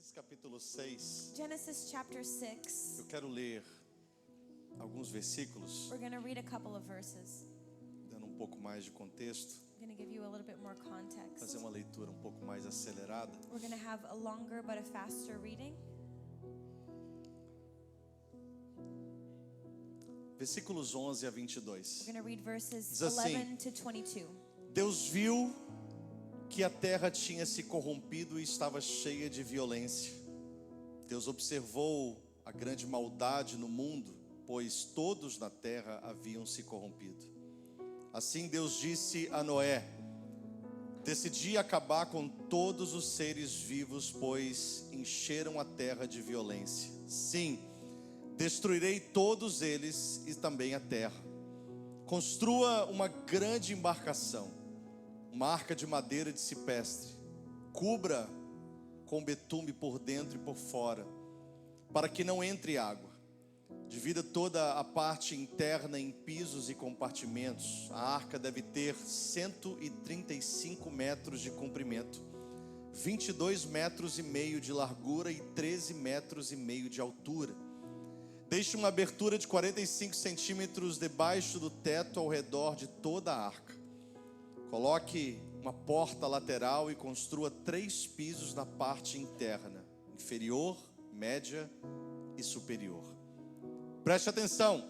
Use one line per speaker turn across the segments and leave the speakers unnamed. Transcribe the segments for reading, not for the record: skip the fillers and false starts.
Gênesis capítulo 6.
Genesis chapter 6.
Eu quero ler alguns versículos,
We're going to read a couple of verses.
dando um pouco mais de contexto,
I'm going to give you a little bit more context.
fazer uma leitura um pouco mais acelerada.
We're going to have a longer but a faster reading.
Versículos 11 a 22.
We're going to read verses
Diz assim:
11 to 22.
Deus viu que a terra tinha se corrompido e estava cheia de violência. Deus observou a grande maldade no mundo, pois todos na terra haviam se corrompido. Assim Deus disse a Noé: decidi acabar com todos os seres vivos, pois encheram a terra de violência. Sim, destruirei todos eles e também a terra. Construa uma grande embarcação, uma arca de madeira de cipestre, cubra com betume por dentro e por fora, para que não entre água. Divida toda a parte interna em pisos e compartimentos. A arca deve ter 135 metros de comprimento, 22 metros e meio de largura e 13 metros e meio de altura. Deixe uma abertura de 45 centímetros debaixo do teto ao redor de toda a arca. Coloque uma porta lateral e construa 3 pisos na parte interna, inferior, média e superior. Preste atenção: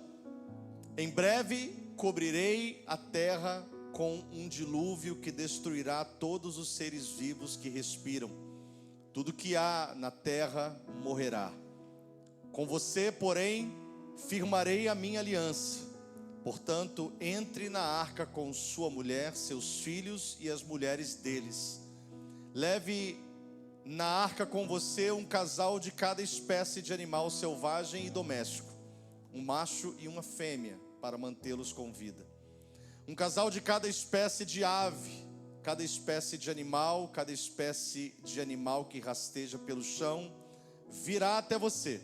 em breve cobrirei a terra com um dilúvio que destruirá todos os seres vivos que respiram. Tudo que há na terra morrerá. Com você, porém, firmarei a minha aliança. Portanto, entre na arca com sua mulher, seus filhos e as mulheres deles. Leve na arca com você um casal de cada espécie de animal selvagem e doméstico, um macho e uma fêmea, para mantê-los com vida. Um casal de cada espécie de ave, cada espécie de animal, cada espécie de animal que rasteja pelo chão, virá até você,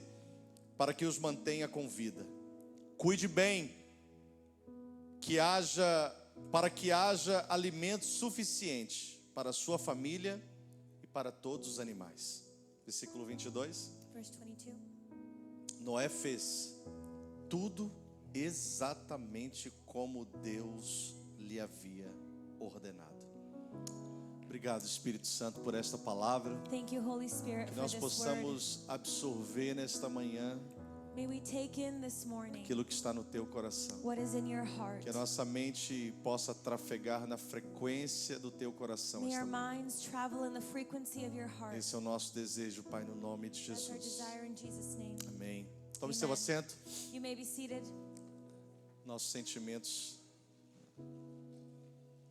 para que os mantenha com vida. Cuide bem, para que haja alimento suficiente para a sua família e para todos os animais. Versículo 22.
Verse 22.
Noé fez tudo exatamente como Deus lhe havia ordenado. Obrigado, Espírito Santo, por esta palavra.
Thank you, Holy Spirit,
Que
for
nós
this
possamos absorver nesta manhã
word. May we take in this morning
aquilo que está no teu coração.
what is in your heart.
Que a nossa mente possa trafegar na frequência do teu coração
May
esta
our
manhã.
minds travel in the frequency of your heart.
Esse é o nosso desejo, Pai, no nome de
That's our
Jesus.
desire in Jesus' name.
Amém. Tome
Amen.
seu assento.
You may be seated.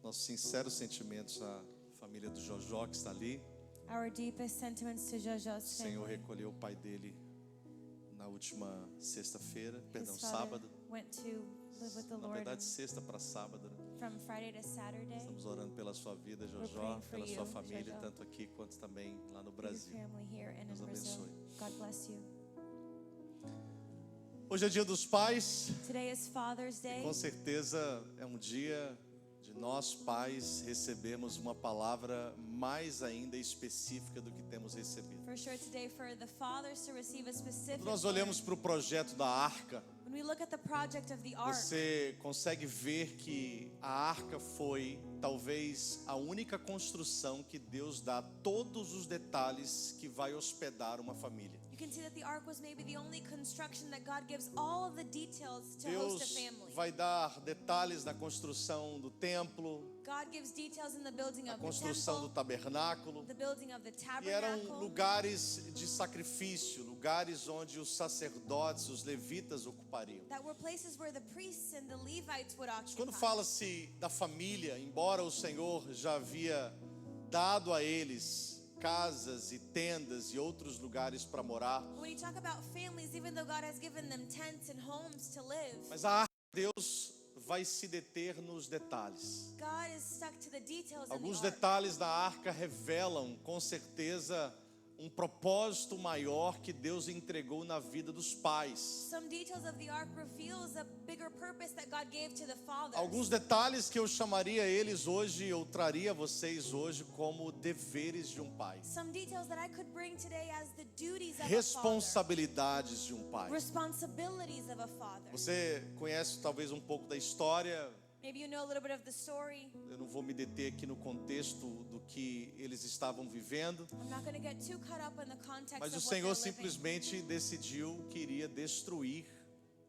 Nossos sinceros sentimentos à família do Jojó que está ali.
Our deepest sentiments to Jojo's
O Senhor
family.
recolheu o pai dele na última sexta-feira,
His father
sábado.
went to live with the
Na
Lord
verdade, sexta para sábado, né?
from Friday to Saturday.
Estamos orando pela sua vida,
We're
Jojó,
praying for
pela
you,
sua família,
Jojo.
tanto aqui quanto também lá no
For your
Brasil.
family here and in
Deus
Brazil.
abençoe.
God bless you.
Hoje é dia dos pais.
Today is Father's Day.
Com certeza é um dia de nós pais recebermos uma palavra mais ainda específica do que temos recebido.
For sure today for the fathers to receive a specific
Quando nós
word.
olhamos para o projeto da arca,
When we look at the project of the ark,
você consegue ver que a arca foi talvez a única construção que Deus dá todos os detalhes que vai hospedar uma família.
you can see that the ark was maybe the only construction that God gives all of the details to host a
Deus
family.
vai dar detalhes na construção do templo,
God gives details in the building
na
of the
construção do
temple,
tabernáculo.
the building of the
E eram
tabernacle.
lugares de sacrifício, lugares onde os sacerdotes, os levitas ocupariam.
That were places where the priests and the Levites would occupy.
Quando fala-se da família, embora o Senhor já havia dado a eles casas e tendas e outros lugares para morar,
When you talk about families, even though God has given them tents and homes to live,
mas a arca de Deus vai se deter nos detalhes.
God is stuck to the details in
Alguns
the ark.
detalhes da arca revelam com certeza um propósito maior que Deus entregou na vida dos pais.
Some details of the ark reveals a bigger purpose that God gave to the fathers.
Alguns detalhes que eu chamaria eles hoje, eu traria a vocês hoje como deveres de um pai.
Some details that I could bring today as the duties of a father.
Responsabilidades de um pai.
Responsibilities of a father.
Você conhece talvez um pouco da história.
Maybe you know a little bit of the story.
Eu não vou me deter aqui no contexto do que eles estavam vivendo.
I'm not going to get too caught up in the context
Mas o
of what
Senhor
they're living.
simplesmente decidiu que iria destruir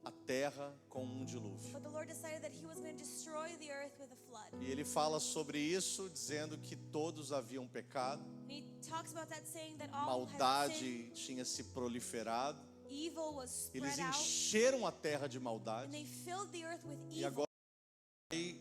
a terra com um dilúvio.
But the Lord decided that He was going to destroy the earth with a flood.
E ele fala sobre isso, dizendo que todos haviam pecado,
And He talks about that, saying that all had sinned,
maldade tinha se proliferado,
evil was
eles
spread out,
encheram a terra de
and
maldade.
they filled the earth with
E
evil.
agora vai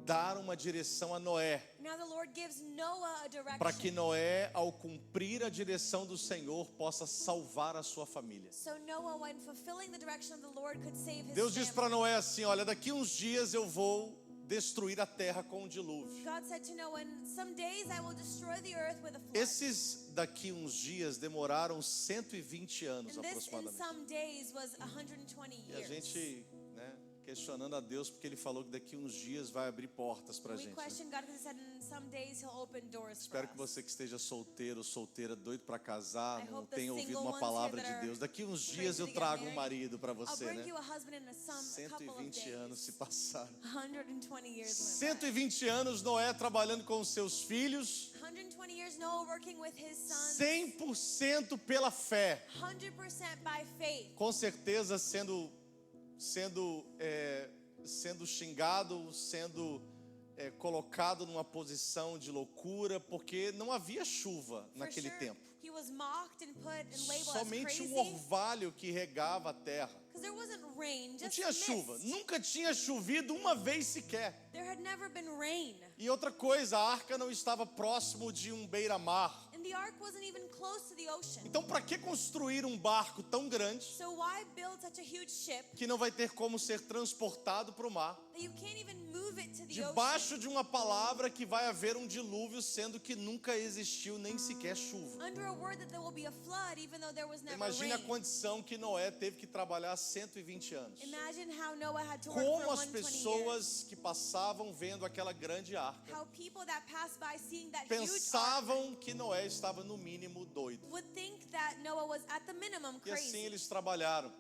dar uma direção a Noé,
Now the Lord gives Noah a
para que
direction.
Noé, ao cumprir a direção do Senhor, possa salvar a sua família.
So Noah, when fulfilling the direction of the Lord, could save his
Deus diz
family.
para Noé assim: olha, daqui uns dias eu vou destruir a terra com um dilúvio.
God said to Noah, "In some days I will destroy the earth with a flood."
Esses daqui uns dias demoraram 120 anos
And this in
aproximadamente.
some days was 120
E a
years.
gente, né, questionando a Deus porque Ele falou que daqui uns dias vai abrir portas para a
We
gente. Né?
question God because He said in some days He'll open doors for
Espero que
us.
você que esteja solteiro ou solteira, doido para casar,
I
não
hope the
tenha ouvido
single
uma
ones
palavra
here that
de
are
Deus. Daqui uns
ready
dias
to
eu
get
trago um
married,
marido para
I'll
você,
bring
né?
you a husband in a couple of
120
days.
anos se passaram.
120 years went by.
120 anos Noé trabalhando com os seus filhos,
120 years Noah working with his sons.
100% pela fé.
100% by faith.
Com certeza sendo xingado, sendo colocado numa posição de loucura, porque não havia chuva
For
naquele
sure,
tempo.
he was mocked and put and labeled
Somente
as
um
crazy
orvalho que regava a terra.
because there wasn't rain,
Não
just
tinha chuva,
mist.
nunca tinha chovido uma vez sequer.
There had never been rain.
E outra coisa, a arca não estava próximo de um beira-mar.
And the ark wasn't even close to the ocean.
Então, para que construir um barco tão grande
So why build such a huge ship
que não vai ter como ser transportado para o mar?
that you can't even move it to the
Debaixo
ocean?
de uma palavra que vai haver um dilúvio, sendo que nunca existiu nem sequer chuva.
Under a word that there will be a flood, even though there was never
Imagine a
rain.
condição que Noé teve que trabalhar 120 anos.
Imagine how Noah had to work
Como
for
as
120 years.
pessoas que passavam vendo aquela grande arca
How people that passed by seeing that huge ark
pensavam que Noé estava no mínimo doido.
would think that Noah was at the minimum
E assim
crazy.
eles trabalharam.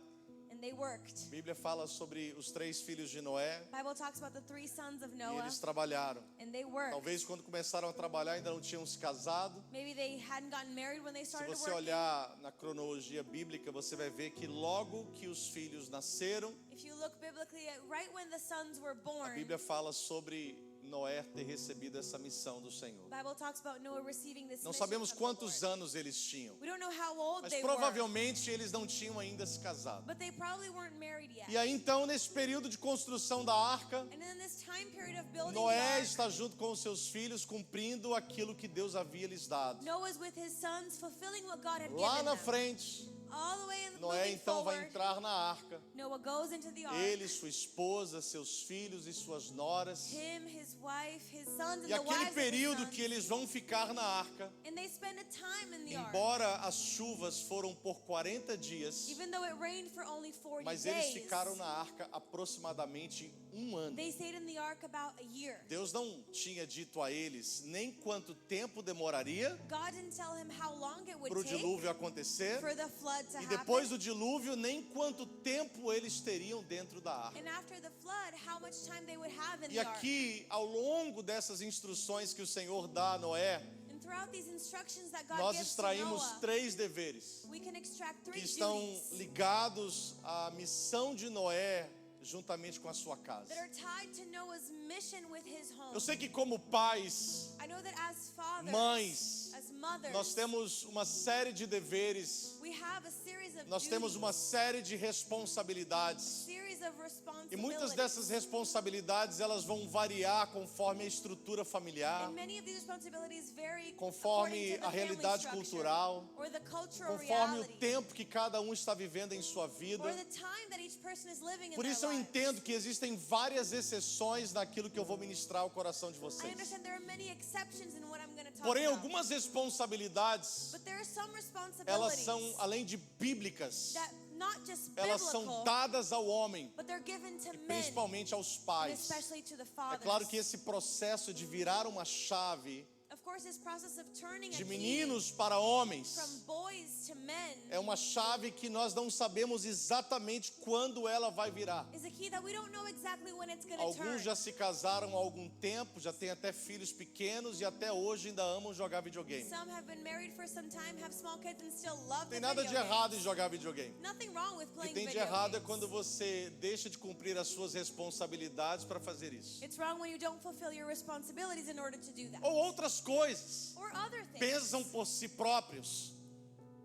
And they worked.
A Bíblia fala sobre os 3 filhos de Noé
The Bible talks about the 3 sons of
e
Noah,
eles trabalharam.
and they worked.
Talvez quando começaram a trabalhar ainda não tinham se casado.
Maybe they hadn't gotten married when they
Se
started
você
working.
olhar na cronologia bíblica, você vai ver que logo que os filhos nasceram,
If you look biblically, right when the sons were
a
born,
Bíblia fala sobre Noé ter recebido essa missão do Senhor.
the Bible talks about Noah receiving this
Não
mission
sabemos
from the
quantos
Lord.
anos eles tinham,
We don't know how old
mas
they were,
provavelmente eles não tinham ainda se casado.
but they probably weren't married yet.
E aí então, nesse período de construção da arca,
And in this time period of building the
Noé
ark,
está junto com os seus filhos cumprindo aquilo que Deus havia lhes dado.
Noah's with his sons, fulfilling what God had
Lá
given
na
them.
frente,
All the way in
Noé
moving
então vai
forward,
entrar na arca.
Noah goes into the ark.
Ele, sua esposa, seus filhos e suas noras.
Him, his wife, his sons, and
E
the
aquele
wives of his
período
sons.
que eles vão ficar na arca,
And they spend a time in the ark.
embora as chuvas foram por 40 dias,
Even though it rained for only 40
mas
days,
eles ficaram na arca aproximadamente um ano.
they stayed in the ark about a year.
Deus não tinha dito a eles nem quanto tempo demoraria
God didn't tell him how long it would
para o
take
dilúvio acontecer,
for the flood to
e
happen.
depois do dilúvio nem quanto tempo eles teriam dentro da arca.
And after the flood, how much time they would have in
E
the ark.
aqui, ao longo dessas instruções que o Senhor dá a Noé,
And throughout these instructions that God
nós
gives to
extraímos
Noah,
3 deveres
we can extract
que
3
estão
duties
ligados à missão de Noé juntamente com a sua casa.
that are tied to Noah's mission with his home.
Eu sei que como pais,
I know that as fathers,
mães,
as mothers,
nós temos uma série de deveres,
we have a series of
nós temos
duties,
uma série de responsabilidades.
series of
E
responsibility.
muitas dessas responsabilidades, elas vão variar conforme a estrutura familiar,
And many of these responsibilities vary
conforme
according to
a
the family
realidade
structure,
cultural,
or the cultural
conforme o
reality,
tempo que cada um está vivendo em sua vida.
or the time that each person is living in
Por
their
isso eu
lives.
entendo que existem várias exceções naquilo que eu vou ministrar ao coração de
I
vocês.
understand there are many exceptions in what I'm going to talk
Porém,
about.
algumas responsabilidades,
But there are some
elas
responsibilities
são, além de bíblicas,
that not just
elas
biblical,
são dadas ao homem,
but they're given to
e
men,
principalmente aos
and
pais.
especially to the
É
fathers.
claro que esse processo de virar uma chave
Of course, this process of turning
de
a key
meninos para homens
from boys to men
é uma chave que nós não sabemos exatamente quando ela vai virar.
is a key that we don't know exactly when it's going to turn.
Alguns já se casaram há algum tempo, já têm até filhos pequenos e até hoje ainda amam jogar videogame.
Some have been married for some time, have small kids, and still love
Não tem
the
nada
video
de errado em
games.
jogar videogame.
Nothing wrong with
O que
playing
tem de
video
errado é
games.
quando você deixa de cumprir as suas responsabilidades para fazer isso.
It's wrong when you don't fulfill your responsibilities in order to do that.
Ou outras coisas.
Or other things.
Pensam por si próprios.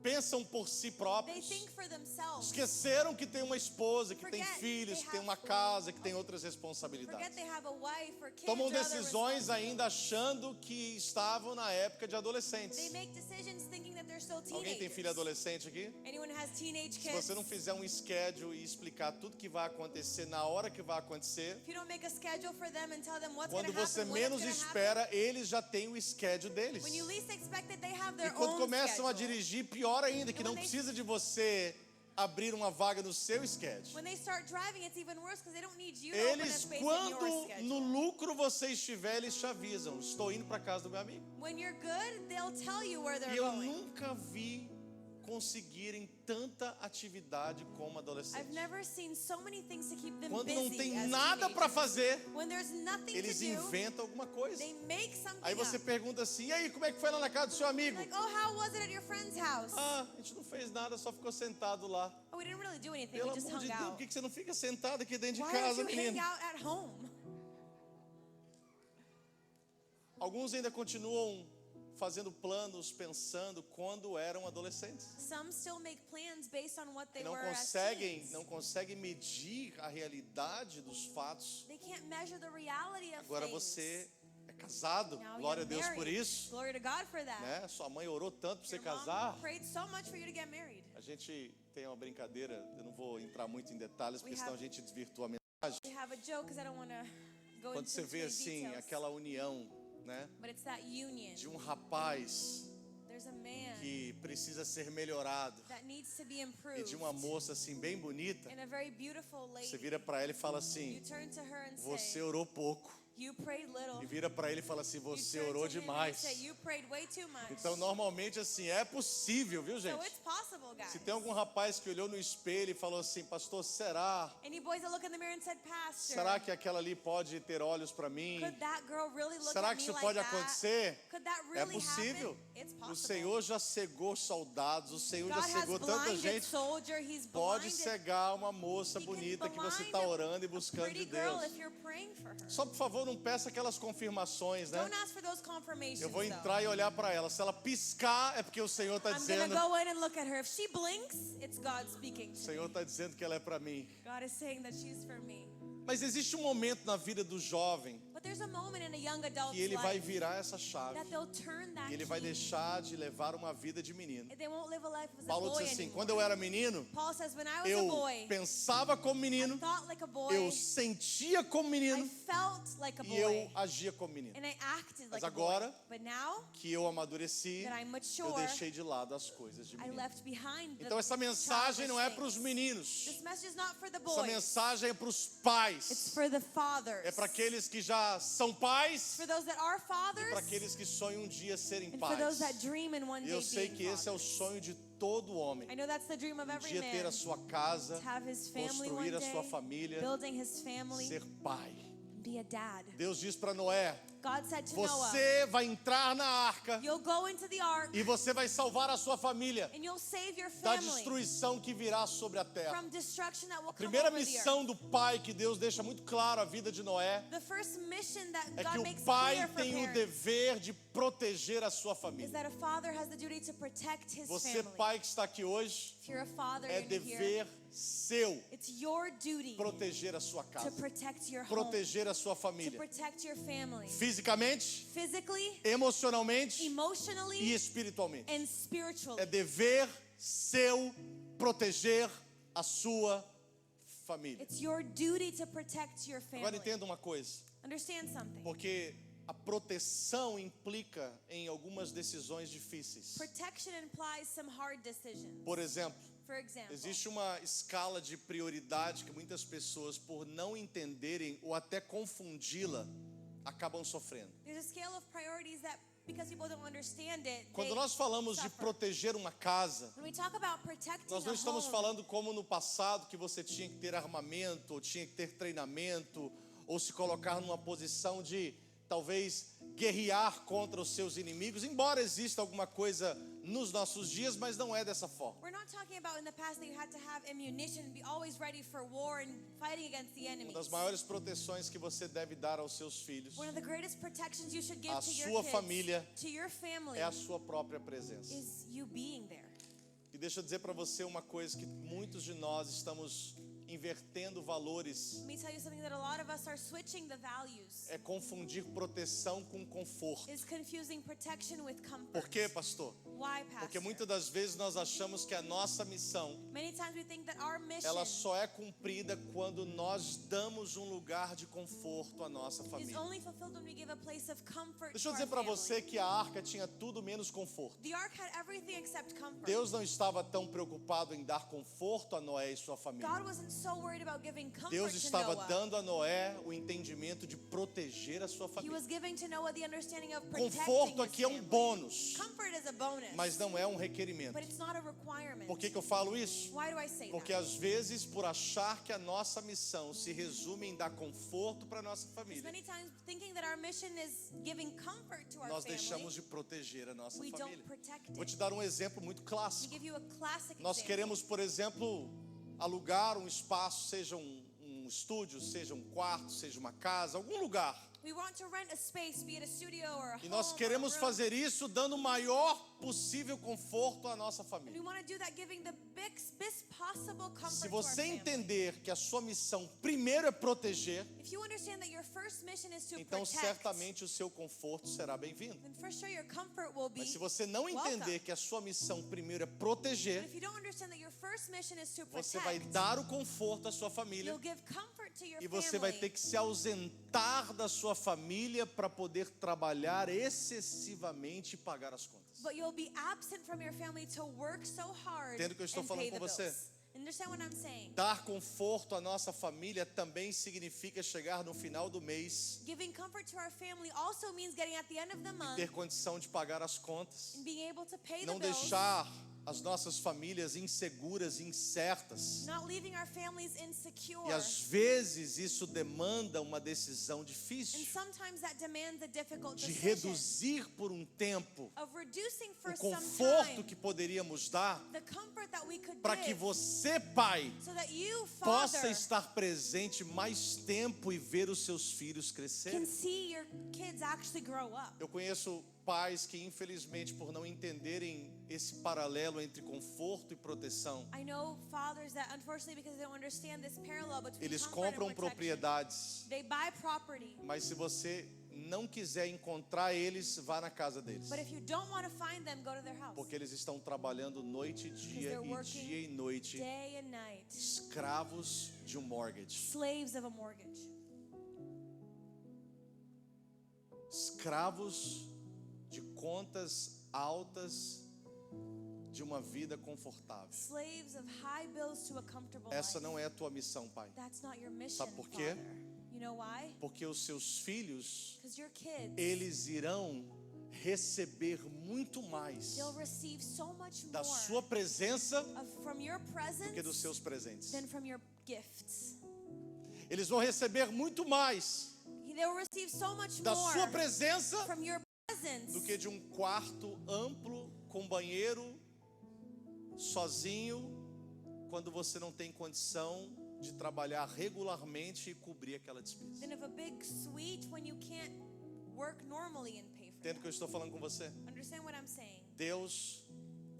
Pensam por si
They
próprios.
think for themselves.
Esqueceram que tem uma esposa, que tem
Forget
filhos,
they
que tem
have
uma
food.
casa, que tem outras
Forget
responsabilidades.
they have a wife or kids
Tomam
or other
decisões ainda
responsibilities.
achando que estavam na época de adolescentes.
They make decisions thinking that they're still
Alguém tem
teenagers.
filho adolescente aqui?
Anyone has teenage
Se
kids?
você não fizer um schedule e explicar tudo que vai acontecer na hora que vai acontecer,
If you don't make a schedule for them and tell them what's going
quando
to
você
happen, when it's
menos
going to happen,
espera, eles já têm o schedule deles.
when you least expect it, they have their
E quando
own
começam a
schedule.
dirigir, pior ainda, que
And
não
when they-
precisa de você abrir uma vaga no seu schedule.
When they start driving, it's even worse because they don't need you to open a
Eles,
space in
quando
your
no
schedule.
lucro você estiver, eles te avisam: estou indo para casa do meu amigo.
When you're good, they'll tell you where they're
E eu
going.
nunca vi conseguirem tanta atividade como adolescente.
I've never seen so many things to keep them
Quando
busy
não tem
as
nada para
teenagers.
fazer,
When there's nothing
eles
to do,
inventam alguma coisa.
they make something
Aí você
up.
pergunta assim: e aí, como é que foi lá na casa do seu amigo?
Like, oh, how was it at your friend's house?
Ah, a gente não fez nada, só ficou sentado lá.
Oh, we didn't really do anything.
Pelo
We just
amor de
hung
Deus, por
out.
que você não fica sentado aqui dentro de
Why don't
casa,
you hang
menino?
out at home?
Alguns ainda continuam fazendo planos pensando quando eram adolescentes.
Some still make plans based on what
E
they
não
were as
conseguem,
teens.
não conseguem medir a realidade dos fatos.
They can't measure the reality of
Agora
things.
você é casado,
Now
glória a
you're
Deus por
married.
isso,
Glory to God for that.
né? Sua mãe orou tanto para você
Your mom
casar.
prayed so much for you to get married.
A gente tem uma brincadeira, eu não vou entrar muito em detalhes, porque
We
senão a
have-
gente desvirtua a mensagem.
We have a joke because I don't want to go
Quando
into
você
too
vê
many
assim
details.
aquela união, né,
But it's that union.
de um rapaz
There's a man
que precisa ser melhorado
that needs to be
e
improved.
de uma moça assim bem bonita.
And a very beautiful lady.
Você vira para ela e fala
You
assim:
turn to her and
você
say,
orou pouco.
you prayed little.
E vira para ele e fala assim:
You
você
turn
orou
to him and
demais.
say, you prayed way too much.
Então normalmente assim é possível, viu,
So
gente?
it's possible, guys.
Se tem algum rapaz que olhou no espelho e falou assim: pastor, será?
Any boys that look in the mirror and said, Pastor,
Será que aquela ali pode ter olhos para mim?
could that girl really look
Será
at
que
me
isso
like
pode
that?
acontecer?
Could that
É
really
possível.
happen? It's
O
possible.
Senhor já cegou soldados, o Senhor
God
já
has
cegou tanta
blinded
gente.
soldier. He's
Pode
blinded.
cegar uma moça
He can
bonita que você
blind
está orando e
a
buscando
pretty
de
girl
Deus.
if you're praying for her.
Só por favor, não peça aquelas confirmações, né?
Don't ask for those confirmations.
Eu vou
though.
entrar e olhar para ela. Se ela piscar, é porque o Senhor está
I'm gonna
dizendo.
go in and look at her. If she blinks, it's God speaking
O
to
Senhor
me.
está dizendo que ela é para mim.
God is saying that she's for me.
Mas existe um momento na vida do jovem
But there's a moment in a young adult's
que ele vai
life
virar essa chave.
that they'll turn that
E ele vai
key.
deixar de levar uma vida de menino.
They won't live a life as a
Paulo
boy
diz assim:
anymore.
quando eu era menino,
Paul says, when I was a
eu
boy,
pensava como
I
menino,
thought like a boy,
eu sentia como
I
menino
felt like a
e eu
boy,
agia como menino.
and I acted
Mas
like a
agora
boy. But now
que eu amadureci,
that I'm
eu
mature,
deixei de lado as coisas de
I
menino.
left behind
Então
the
essa mensagem não é
childish
para os
things.
meninos.
This message is not for the
Essa
boys.
mensagem é para os
It's
pais.
for the fathers.
É para aqueles que já são pais
For those that are
e
fathers,
para aqueles que sonham um dia serem
and for those
pais.
that dream in one
E
day
eu sei
being
que esse é o
fathers.
sonho de todo homem.
I know that's the dream of
Um
every
dia ter
man.
a sua casa,
To have his family
construir
one
a sua
day,
família,
building his family,
ser pai.
be a dad.
Deus diz para Noé:
God said to Noah,
você vai entrar na arca
you'll go into the ark
e você vai salvar a sua família
and you'll save your
da
family
destruição que virá sobre a terra.
from destruction that will come
Primeira
over the earth.
missão do pai que Deus deixa muito claro a vida de Noé
The first mission that
é que
God
o
makes
pai
clear for
tem o
parents
dever de proteger a sua
is
família.
that a father has the duty to protect his
Você,
family.
pai que está aqui hoje,
If you're a father
é
in here,
dever seu
it's your duty
proteger a sua
to
casa,
protect your home,
proteger a sua
to
família,
protect your family,
fisicamente,
physically,
emocionalmente e
emotionally,
espiritualmente.
and spiritually.
É dever seu proteger a sua família.
It's your duty to protect your
Agora
family.
entenda uma coisa,
Understand something.
porque a proteção implica em algumas decisões difíceis.
Protection implies some hard decisions.
Por exemplo,
For example,
existe uma escala de prioridade que muitas pessoas, por não entenderem ou até confundi-la, acabam sofrendo.
there's a scale of priorities that because people don't understand it,
Quando
they
nós falamos de
suffer.
proteger uma casa,
When we talk about protecting
nós não
a
estamos
home,
falando como no passado que você tinha que ter armamento, ou tinha que ter treinamento, ou se colocar numa posição de talvez guerrear contra os seus inimigos, embora exista alguma coisa nos nossos dias, mas não é dessa forma.
we're not talking about in the past that you had to have ammunition and be always ready for war and fighting against the enemy.
Uma das maiores proteções que você deve dar aos seus filhos
One of the greatest protections you should give
A
to
sua
your kids,
família
to your family,
é a sua própria presença.
is you being there.
E deixa eu dizer para você uma coisa que muitos de nós estamos invertendo valores,
Let me tell you something that a lot of us are switching the values.
é confundir proteção com conforto.
Is confusing protection with comfort.
Por quê, pastor?
Why, Pastor?
Porque muitas das vezes nós achamos que a nossa missão,
Many times we think that our mission
ela só é cumprida quando nós damos um lugar de conforto à nossa
is
família.
only fulfilled when we give a place of comfort
Deixa
to
eu dizer
our
para
family.
você que a arca tinha tudo menos conforto.
The ark had everything except comfort.
Deus não estava tão preocupado em dar conforto a Noé e sua família.
God wasn't so worried about giving comfort
Deus
to
estava
Noah.
dando a Noé o entendimento de proteger a sua
He
família.
was giving to Noah the understanding of protecting
Conforto
his
aqui é um
family.
bônus,
Comfort is a bonus,
mas não é um requerimento.
but it's not a requirement.
Por que eu falo isso?
Why do I say
Porque
that?
às vezes, por achar que a nossa missão se resume em dar conforto para a nossa
Because
família,
many times thinking that our mission is giving comfort to our
nós
family,
deixamos de proteger a nossa
we don't
família.
protect
Vou
it.
te dar um exemplo muito
To
clássico.
give you a classic
Nós
example,
queremos, por exemplo, alugar um espaço, seja um estúdio, seja um quarto, seja uma casa, algum lugar.
we want to rent a space, be it a studio or a
E
home
nós
or a
queremos
room.
fazer isso dando o maior possível conforto à nossa
We
família.
want to do that giving the best possible comfort
Se
to our
você
family.
entender que a sua missão primeiro é proteger,
If you understand that your first mission is to
então
protect,
certamente o seu conforto será bem-vindo.
then for sure your comfort will be
Mas se você não
welcome.
entender que a sua missão primeiro é
But
proteger,
if you don't understand that your first mission is to
você
protect,
vai dar o conforto à sua família
you'll give comfort to your
e você
family.
vai ter que se ausentar da sua família para poder trabalhar excessivamente e pagar as contas.
But you'll be absent from your family to work so hard
Entende o que eu estou
and
falando
pay
com
the
você?
bills. Understand what I'm saying?
Dar conforto à nossa família também significa chegar no final do mês
Giving comfort to our family also means getting at the end of the month
ter condição de pagar as contas,
and being able to pay the
não
bills,
deixar as nossas famílias inseguras, incertas.
not leaving our families insecure.
E às vezes isso demanda uma decisão
And
difícil
sometimes that demands a difficult
de
decision
reduzir por um tempo
of reducing for
o
some
conforto
time
que poderíamos dar
the comfort that we could
para que
give
você, pai,
so that you,
possa
Father,
estar presente mais tempo e ver os seus filhos
can
crescerem.
see your kids actually grow up.
Eu conheço pais que, infelizmente, por não entenderem esse paralelo entre conforto e proteção,
I know fathers that unfortunately because they don't understand this parallel between
eles
comfort and
compram
protection,
propriedades,
they buy property.
mas se você não quiser encontrar eles, vá na casa deles,
But if you don't want to find them, go to their house.
porque eles estão trabalhando noite e dia
they're
e
working
dia e noite,
Day and night.
escravos de um mortgage,
Slaves of a mortgage.
escravos de contas altas de uma vida confortável.
Slaves of high bills to a comfortable
Essa
life.
não é a tua missão, pai.
That's not your mission,
Sabe por quê?
Father. You know why?
Porque os seus filhos,
Because your kids,
eles irão receber muito mais
they'll receive so much
da
more
sua presença
from your presence
do que dos seus presentes.
than from your gifts.
Eles vão receber muito mais
They will receive so much
da sua
more
presença
from your presence
do que de um quarto amplo com banheiro sozinho, quando você não tem condição de trabalhar regularmente e cobrir aquela despesa.
than of a big suite when you can't work normally and pay for
Entende o que eu estou falando com você?
it. Understand what I'm saying?
Deus,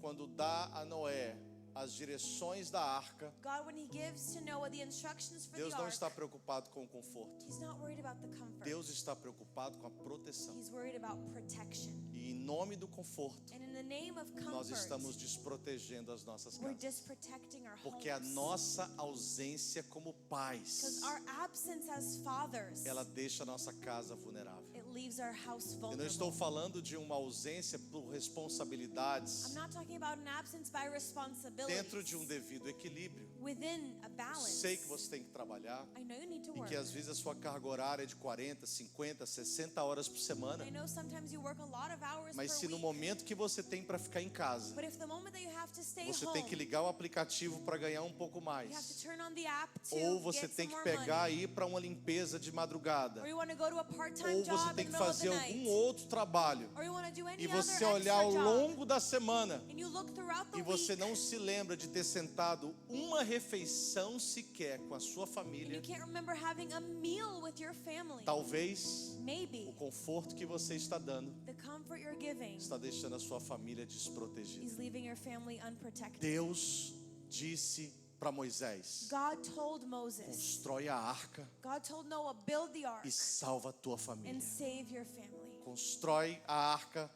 quando dá a Noé as direções da arca,
God, when He gives to Noah the instructions for
Deus
the
não
ark,
está preocupado com o conforto.
He's not worried about the comfort.
Deus está preocupado com a proteção.
He's worried about protection.
E em nome do conforto,
And in the name of
nós
comfort,
estamos desprotegendo as nossas
we're
casas.
just protecting our
Porque a
homes.
nossa ausência como pais,
Because our absence as fathers,
ela deixa a nossa casa vulnerável.
it leaves our house
Eu não
vulnerable.
estou falando de uma ausência por responsabilidades
I'm not talking about an absence by responsibility.
dentro de um devido equilíbrio.
Within a balance.
Sei que você tem que trabalhar
I know you need to
e
work.
que às vezes a sua carga horária é de 40, 50, 60 horas por semana.
I know sometimes you work a lot of hours
Mas
per
se no
week.
momento que você tem para ficar em casa,
But if the moment that you have to stay
você
home,
tem que ligar o aplicativo para ganhar um pouco
you have to
mais,
turn on the app to
ou você
get
tem
some
que
more
pegar
money.
e ir para uma limpeza de madrugada,
Or you want to go to a part-time
ou
job
você
in
tem
the
que
middle of
fazer
the
algum
night.
outro trabalho,
Or you want to do any
e você
other
olhar ao
extra job.
longo da semana
And you look throughout the
e você
week
não se lembra de ter sentado uma refeição sequer com a sua
and
família,
you can't remember having a meal with your family.
talvez
Maybe
o conforto que você está dando
the comfort you're giving
está deixando a sua família desprotegida.
is leaving your family unprotected.
Deus disse para Moisés:
God told Moses,
constrói a arca
God told Noah, build the ark
e salva a tua
and
família.
save your family.
Constrói a arca.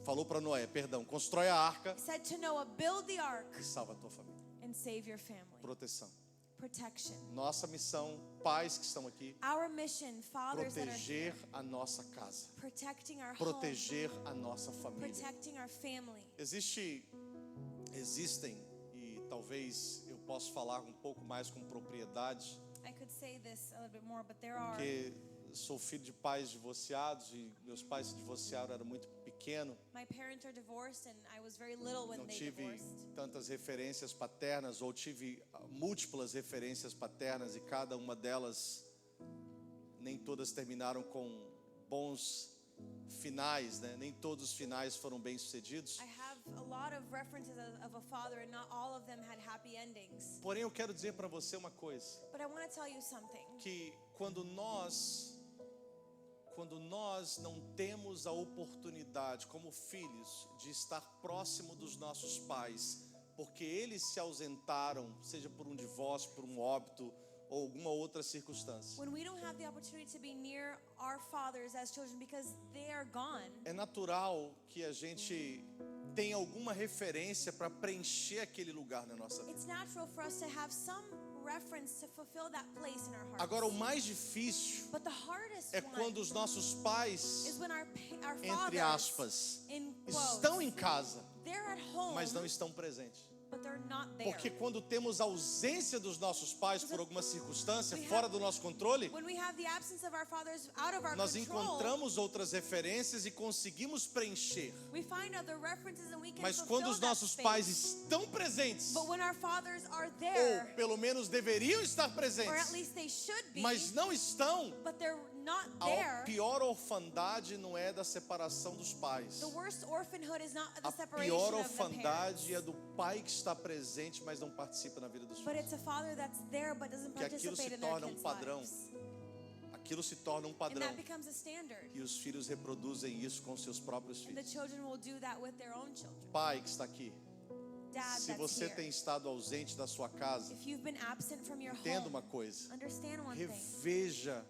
Falou para Noé, perdão, constrói a arca
He said to Noah, build the ark
e salva a tua família.
and save your family.
Proteção.
Protection.
Nossa missão, pais que estão aqui,
Our mission, fathers that are
proteger
here,
a nossa casa,
protecting our home,
proteger a nossa família.
protecting our family.
Existem, e talvez eu possa falar um pouco mais com propriedade,
I could say this a little bit more, but there are.
porque sou filho de pais divorciados e meus pais se divorciaram, eu era muito pequeno,
My parents are divorced, and I was very little when
não
they
tive
divorced.
tantas referências paternas, ou tive múltiplas referências paternas, e cada uma delas, nem todas terminaram com bons finais, né? Nem todos os finais foram bem sucedidos.
I have a lot of references of a father, and not all of them had happy endings.
Porém, eu quero dizer para você uma coisa,
But I want to tell you something.
que quando nós não temos a oportunidade como filhos de estar próximo dos nossos pais, porque eles se ausentaram, seja por um divórcio, por um óbito ou alguma outra circunstância,
When we don't have the opportunity to be near our fathers as children because they are gone,
é natural que a gente tenha alguma referência para preencher aquele lugar na nossa vida.
it's natural for us to have some reference to fulfill that place in our hearts.
Agora, o mais difícil
But the hardest
é
one
quando os nossos pais,
is when our
entre
fathers,
aspas,
in quotes,
estão em casa,
they're at home,
mas não estão presentes.
but they're not there.
Porque quando temos ausência dos nossos pais por alguma circunstância
We have-
fora do nosso controle,
When we have the absence of our fathers out of our
nós
control,
encontramos outras referências e conseguimos preencher.
we find other references and we can
Mas
fulfill
quando os
that
nossos
space.
pais estão presentes,
But when our fathers are
ou
there,
pelo menos deveriam estar
or at
presentes,
least they should be,
mas não estão,
but they're not
a
there,
pior orfandade não é da separação dos pais.
the worst orphanhood is not the
A
separation
pior
of the
orfandade é
parents,
do pai que está presente, mas não participa na vida dos
but
filhos.
it's a father that's there but doesn't
Que aquilo
participate
se
in their
torna
kids'
padrão.
lives.
Aquilo se torna
And
padrão.
that becomes a standard.
E os filhos reproduzem isso com seus próprios
And the
filhos.
children will do that with their own children.
Pai que está aqui,
Dad
se
that's
você
here.
tem estado ausente da sua casa,
If you've been absent from your
entenda
home,
uma coisa:
understand one thing.
reveja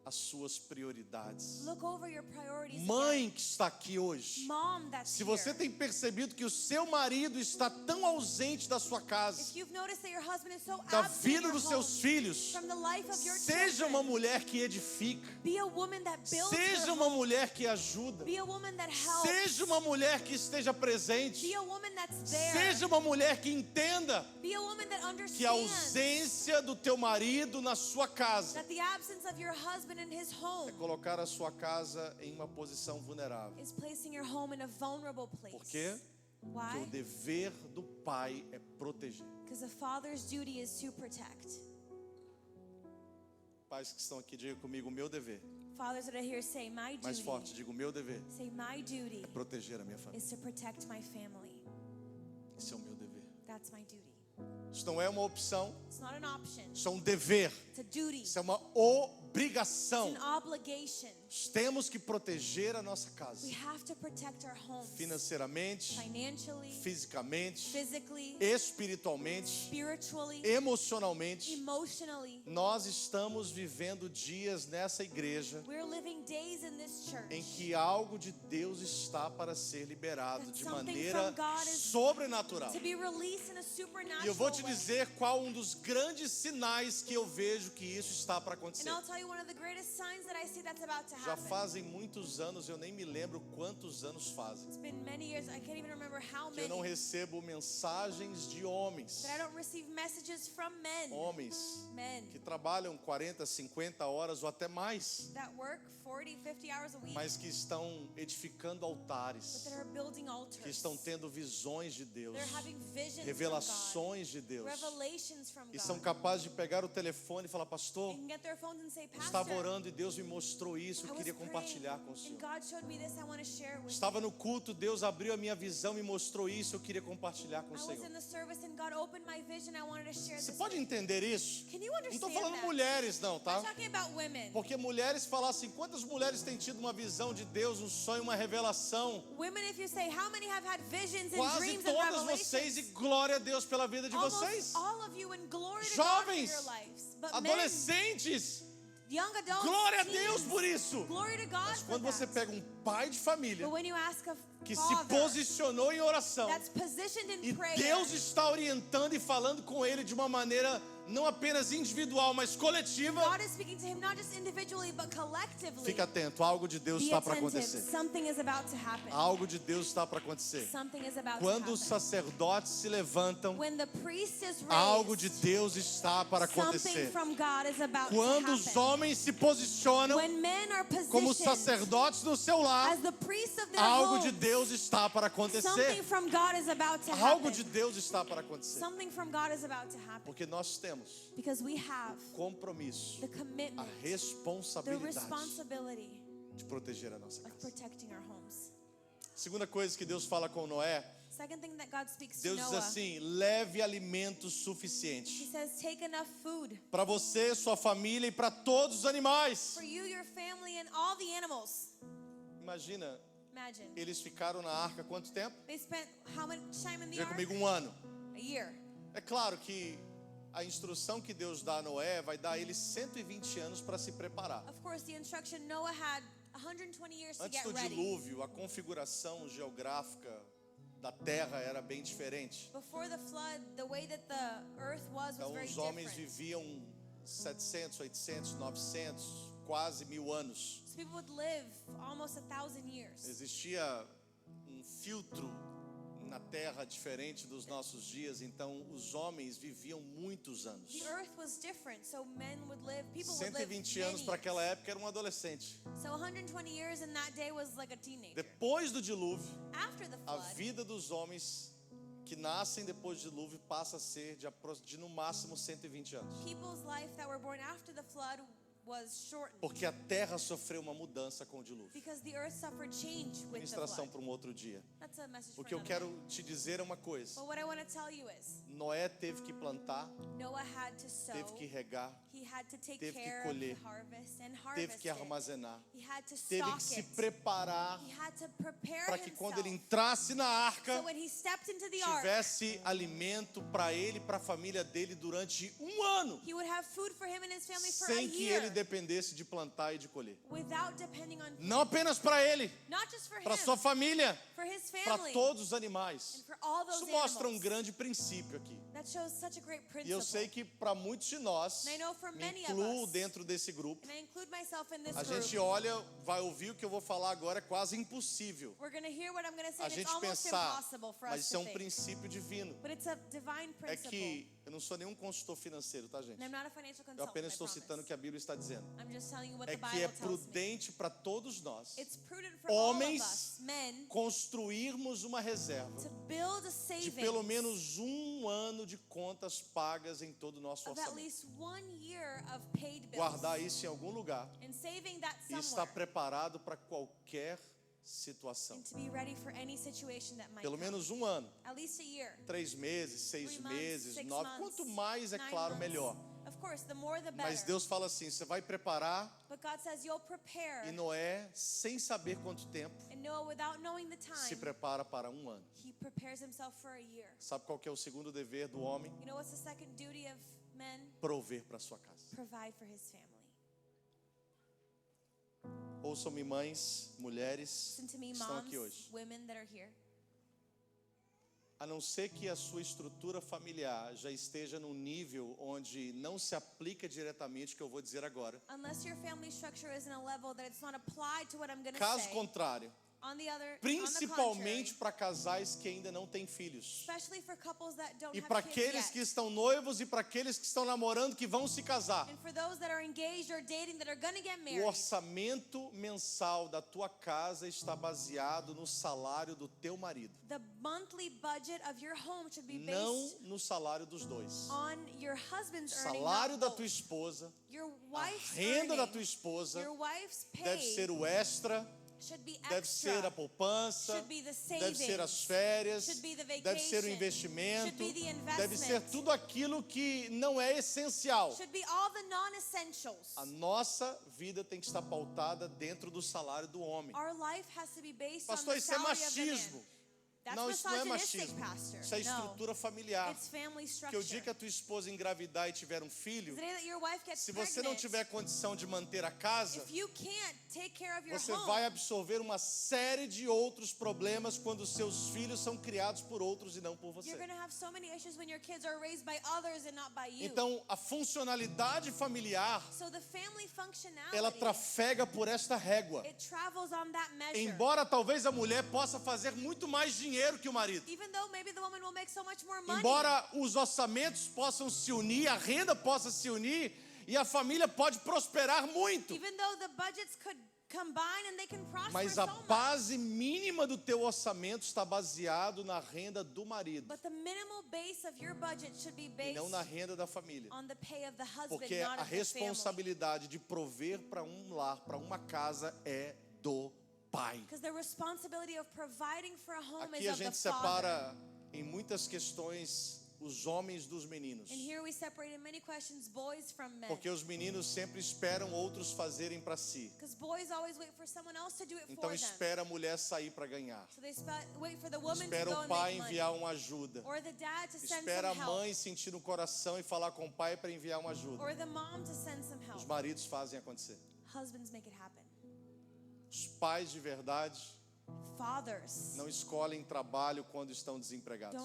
as suas prioridades.
Look over your priorities.
Mãe que está aqui hoje,
Mom that's
se você
here.
tem percebido que o seu marido está tão ausente da sua
If
casa,
you've noticed that your husband is so
da
absent in
vida
your
dos
home,
seus filhos,
from the life of your
seja
children,
uma mulher que edifica,
be a woman that builds
seja
her
uma
home.
mulher que ajuda,
Be a woman that helps.
seja uma mulher que esteja presente,
Be a woman that's there.
seja uma mulher que entenda
Be a woman that
que a
understands
ausência do teu marido na sua casa
that the absence of your husband in his home
é colocar a sua casa em uma posição vulnerável.
is placing your home in a vulnerable place.
Por quê? Porque o
Why?
dever do pai é proteger.
Because a father's duty is to protect.
Pais que estão aqui, diga comigo: o meu dever
Fathers that are here say, my
Mais
duty,
forte, digo, meu dever
say, my duty
é proteger a minha família.
is to protect my family.
Esse é o meu dever.
That's my duty.
Isso não é uma opção,
It's not an option.
isso é um dever.
It's a duty.
Isso é uma
It's
obrigação.
an obligation.
Temos que proteger a nossa
We
casa.
have to protect our homes.
Financeiramente,
Financially,
fisicamente,
physically,
espiritualmente,
spiritually,
emocionalmente.
emotionally.
Nós estamos vivendo dias nessa igreja
We're living days in this church
em que algo de Deus está para ser liberado
that
de
something
maneira
from God is
sobrenatural.
to be released in a supernatural
E eu vou te
way.
dizer qual um dos grandes sinais que eu vejo que isso está para acontecer.
And I'll tell you one of the greatest signs that I see that's about to
Já
happen.
fazem muitos anos, eu nem me lembro quantos anos fazem,
It's been many years, I can't even remember how
que eu não
many,
recebo mensagens de homens,
that I don't receive messages from men,
homens que trabalham 40, 50 horas ou até mais,
that work 40, 50 hours a week,
mas que estão edificando
but
altares,
that are building altars.
que estão tendo visões de Deus,
They're having visions
revelações de
from
Deus,
God, revelations from
e são
God.
capazes de pegar o telefone e falar: pastor,
They can get their phones and say,
estava
Pastor,
orando e Deus me mostrou isso,
I
eu
was
queria
praying,
compartilhar com o
and
Senhor.
God showed me this, I want to share it with
Estava
you.
no culto, Deus abriu a minha visão, me mostrou isso, eu queria compartilhar com o
I was
Senhor.
in the service and God opened my vision, I wanted to share
Você
this
pode
with you.
entender isso?
Can you
Não
understand
estou falando
that?
mulheres não, tá?
I'm talking about women.
Porque mulheres falam assim, quantas mulheres têm tido uma visão de Deus, um sonho, uma revelação?
Women, if you say, how many have had visions and
Quase
dreams and
todas vocês, e
revelations?
glória a Deus pela vida de vocês.
Almost all of you, and glory to God for
Jovens,
your lives. But men,
adolescentes,
young adults,
glória a
teens,
Deus por isso.
glory to God
Mas
for
quando você
that.
pega um pai de família
But when you ask a
que se
father
posicionou em oração,
that's positioned in
e
prayer,
Deus está orientando e falando com ele de uma maneira não apenas individual, mas coletiva,
God is speaking to him not just individually but collectively.
fica atento, algo de Deus
Be
está para
attentive.
acontecer.
Something is about to happen.
Algo de Deus está para acontecer.
Something is about
Quando
to
os
happen.
sacerdotes se levantam,
When the priest is raised,
algo de Deus está para
something
acontecer.
from God is about
Quando
to
os
happen.
homens se posicionam
When men are
como
positioned
sacerdotes no seu lar,
as the priests of their
algo de
homes,
Deus está para
something
acontecer.
from God is about to
Algo
happen.
de Deus está para acontecer.
Something from God is about to happen.
Porque nós temos
Because we have
compromisso,
the
a
commitment, the
responsabilidade
responsibility
de proteger a nossa
of
casa.
protecting our homes.
Segunda coisa que Deus fala com Noé,
Second thing that God speaks to
Deus diz
Noah,
assim: leve alimento
He
suficiente
says, take enough food
para você, sua família e para todos os animais.
for you, your family, and all the animals.
Imagina,
Imagine.
eles ficaram na arca quanto tempo?
They spent how much time in the
Diga
ark?
comigo, 1 ano.
A year.
É claro que a instrução que Deus dá a Noé vai dar a ele 120 anos para se preparar.
Of course, the instruction Noah had 120 years to
Antes
get
do
ready.
dilúvio, a configuração geográfica da terra era bem diferente.
Before the flood, the way that the earth was
Então
very
os homens
different.
viviam 700, 800, 900, quase 1000 anos.
So people would live almost 1,000 years.
Existia um filtro na terra diferente dos nossos dias, então os homens viviam muitos anos.
The earth was different, so men would live, people would live
120 anos
many
para aquela
years.
época era um adolescente.
So 120 years in that day was like a teenager.
Depois do dilúvio,
After the
a
flood,
vida dos homens que nascem depois do dilúvio passa a ser de no máximo 120 anos.
people's life that were born after the flood was shortened
Porque a terra sofreu uma mudança com o dilúvio.
because the earth suffered change with the
Ministração
flood.
para um outro dia.
That's a message
O
for
que eu
another
quero
day.
te dizer é uma coisa.
But what I want to tell you is,
Noé teve que plantar,
Noah had to sow,
teve que regar,
he had to take
teve que
care of
colher,
the harvest and
teve
harvest
que
it.
armazenar,
He had to
teve
stock
que se
it.
preparar
He had to prepare
para que quando ele
himself.
entrasse na arca,
So when he stepped into the ark,
tivesse alimento para ele e para a família dele durante 1 ano,
he would have food for him and his family for a
sem que
year
ele dependesse de plantar e de colher.
without depending on
Não apenas para ele,
not just for
para
him,
sua família,
for his
para
family,
todos os animais.
and for all those
Isso mostra um
animals.
grande princípio aqui.
That shows such a great
E eu
principle.
sei que para muitos de nós,
And I know for
me
many of
incluo
us,
dentro desse grupo,
and I include myself in this
a
group,
gente olha, vai ouvir o que eu vou falar agora, é quase impossível
we're going to hear what I'm going to say,
a
and it's
gente
almost
pensar,
impossible for
mas
us
isso é
to
um
think.
princípio divino.
But it's a divine
É
principle.
que eu não sou nenhum consultor financeiro, tá, gente?
And I'm not a financial
Eu
consultant,
apenas
I
estou
promise.
citando o que a Bíblia está dizendo.
I'm just telling you what
É
the
que é
Bible tells me.
prudente para todos nós
It's prudent for all of
homens
us, men,
construirmos uma reserva
to build a
de
savings
pelo menos 1 um ano de contas pagas em todo o nosso
of at
orçamento.
least 1 year of paid bills.
Guardar isso em algum lugar
And saving that
e estar
somewhere.
preparado para qualquer situação.
And to be ready for any situation that might
Pelo
come.
menos um ano,
At least a year.
3 meses, 6
3 months,
meses,
6
9.
months,
Quanto mais, é
9
claro,
months.
melhor.
Of course, the more the better.
Mas Deus fala assim, você vai preparar,
But God says you'll prepare.
e Noé, sem saber quanto tempo,
And Noah, without knowing the
se
time,
prepara para um ano.
he prepares himself for a year.
Sabe qual que é o segundo dever do homem?
You know what's the second duty of men?
Prover para sua casa.
Provide for his family.
Ouçam-me, mães, mulheres
Listen to me,
que estão
moms,
aqui hoje.
women that are here.
A não ser que a sua estrutura familiar já esteja num nível onde não se aplica diretamente o que eu vou dizer agora.
Unless your family structure is in a level that it's not applied to what I'm going to
Caso
say.
contrário,
On the
principalmente
contrary,
para casais que ainda não têm filhos.
especially for couples that don't
E
have
para
kids
aqueles
yet.
que estão noivos e para aqueles que estão namorando que vão se casar.
And for those that are engaged or dating that are going to get
O
married.
orçamento mensal da tua casa está baseado no salário do teu marido,
The monthly budget of your home should be
não
based
no salário dos dois.
on your husband's earning,
Salário
not
da
both.
tua esposa,
Your
a
wife's
renda da
earning,
tua esposa
your wife's pay
deve ser o extra,
should be
deve
extra,
ser a poupança,
should be the
deve ser as
savings,
férias,
should be the
deve ser o
vacation,
investimento,
should be the
deve ser
investment.
tudo aquilo que não é essencial.
should be all the non-essentials.
A nossa vida tem que estar pautada dentro do salário do homem.
Our life has to be based
Pastor,
on the
isso é
salary of the man.
machismo.
That's
Não, isso não é
misogynistic,
machismo.
pastor.
Isso é estrutura familiar.
It's family
Que
structure.
o dia que a tua esposa engravidar e tiver um filho,
The day that your wife gets
se você não
pregnant,
tiver condição de manter a casa,
if you can't take care of your
você
home,
vai absorver uma série de outros problemas quando seus filhos são criados por outros e não por você.
you're going to have so many issues when your kids are raised by others and not by you.
Então, a funcionalidade familiar,
So the family functionality,
ela trafega por esta régua.
it travels on that measure.
Embora talvez a mulher possa fazer muito mais dinheiro que o marido.
Even though maybe the woman will make so much more money.
Embora os orçamentos possam se unir, a renda possa se unir e a família pode prosperar muito.
Even though the budgets could combine and they can prosper
Mas a
so much.
base mínima do teu orçamento está baseado na renda do marido
But the minimal base of your budget should be
e
based
não na renda da família.
on the pay of the husband,
Porque
not
a
of the family.
responsabilidade de prover para um lar, para uma casa é do pai.
Because the responsibility of providing for a home
Aqui
is
a
of the
gente
father.
separa em muitas questões os homens dos meninos.
And here we separate in many questions boys from men.
Porque os meninos sempre esperam outros fazerem para si.
Because boys always wait for someone else to do it
Então
for them.
espera a mulher sair para ganhar.
So they wait for the woman
Espera
to go
o
and
pai
make money.
enviar uma ajuda.
Or the dad to send
Espera a
some help.
mãe sentir no coração e falar com o pai para enviar uma ajuda.
Or the mom to send some
Os
help.
maridos fazem acontecer.
Husbands make it happen.
Os pais de verdade
Fathers
não escolhem trabalho quando estão
don't
desempregados.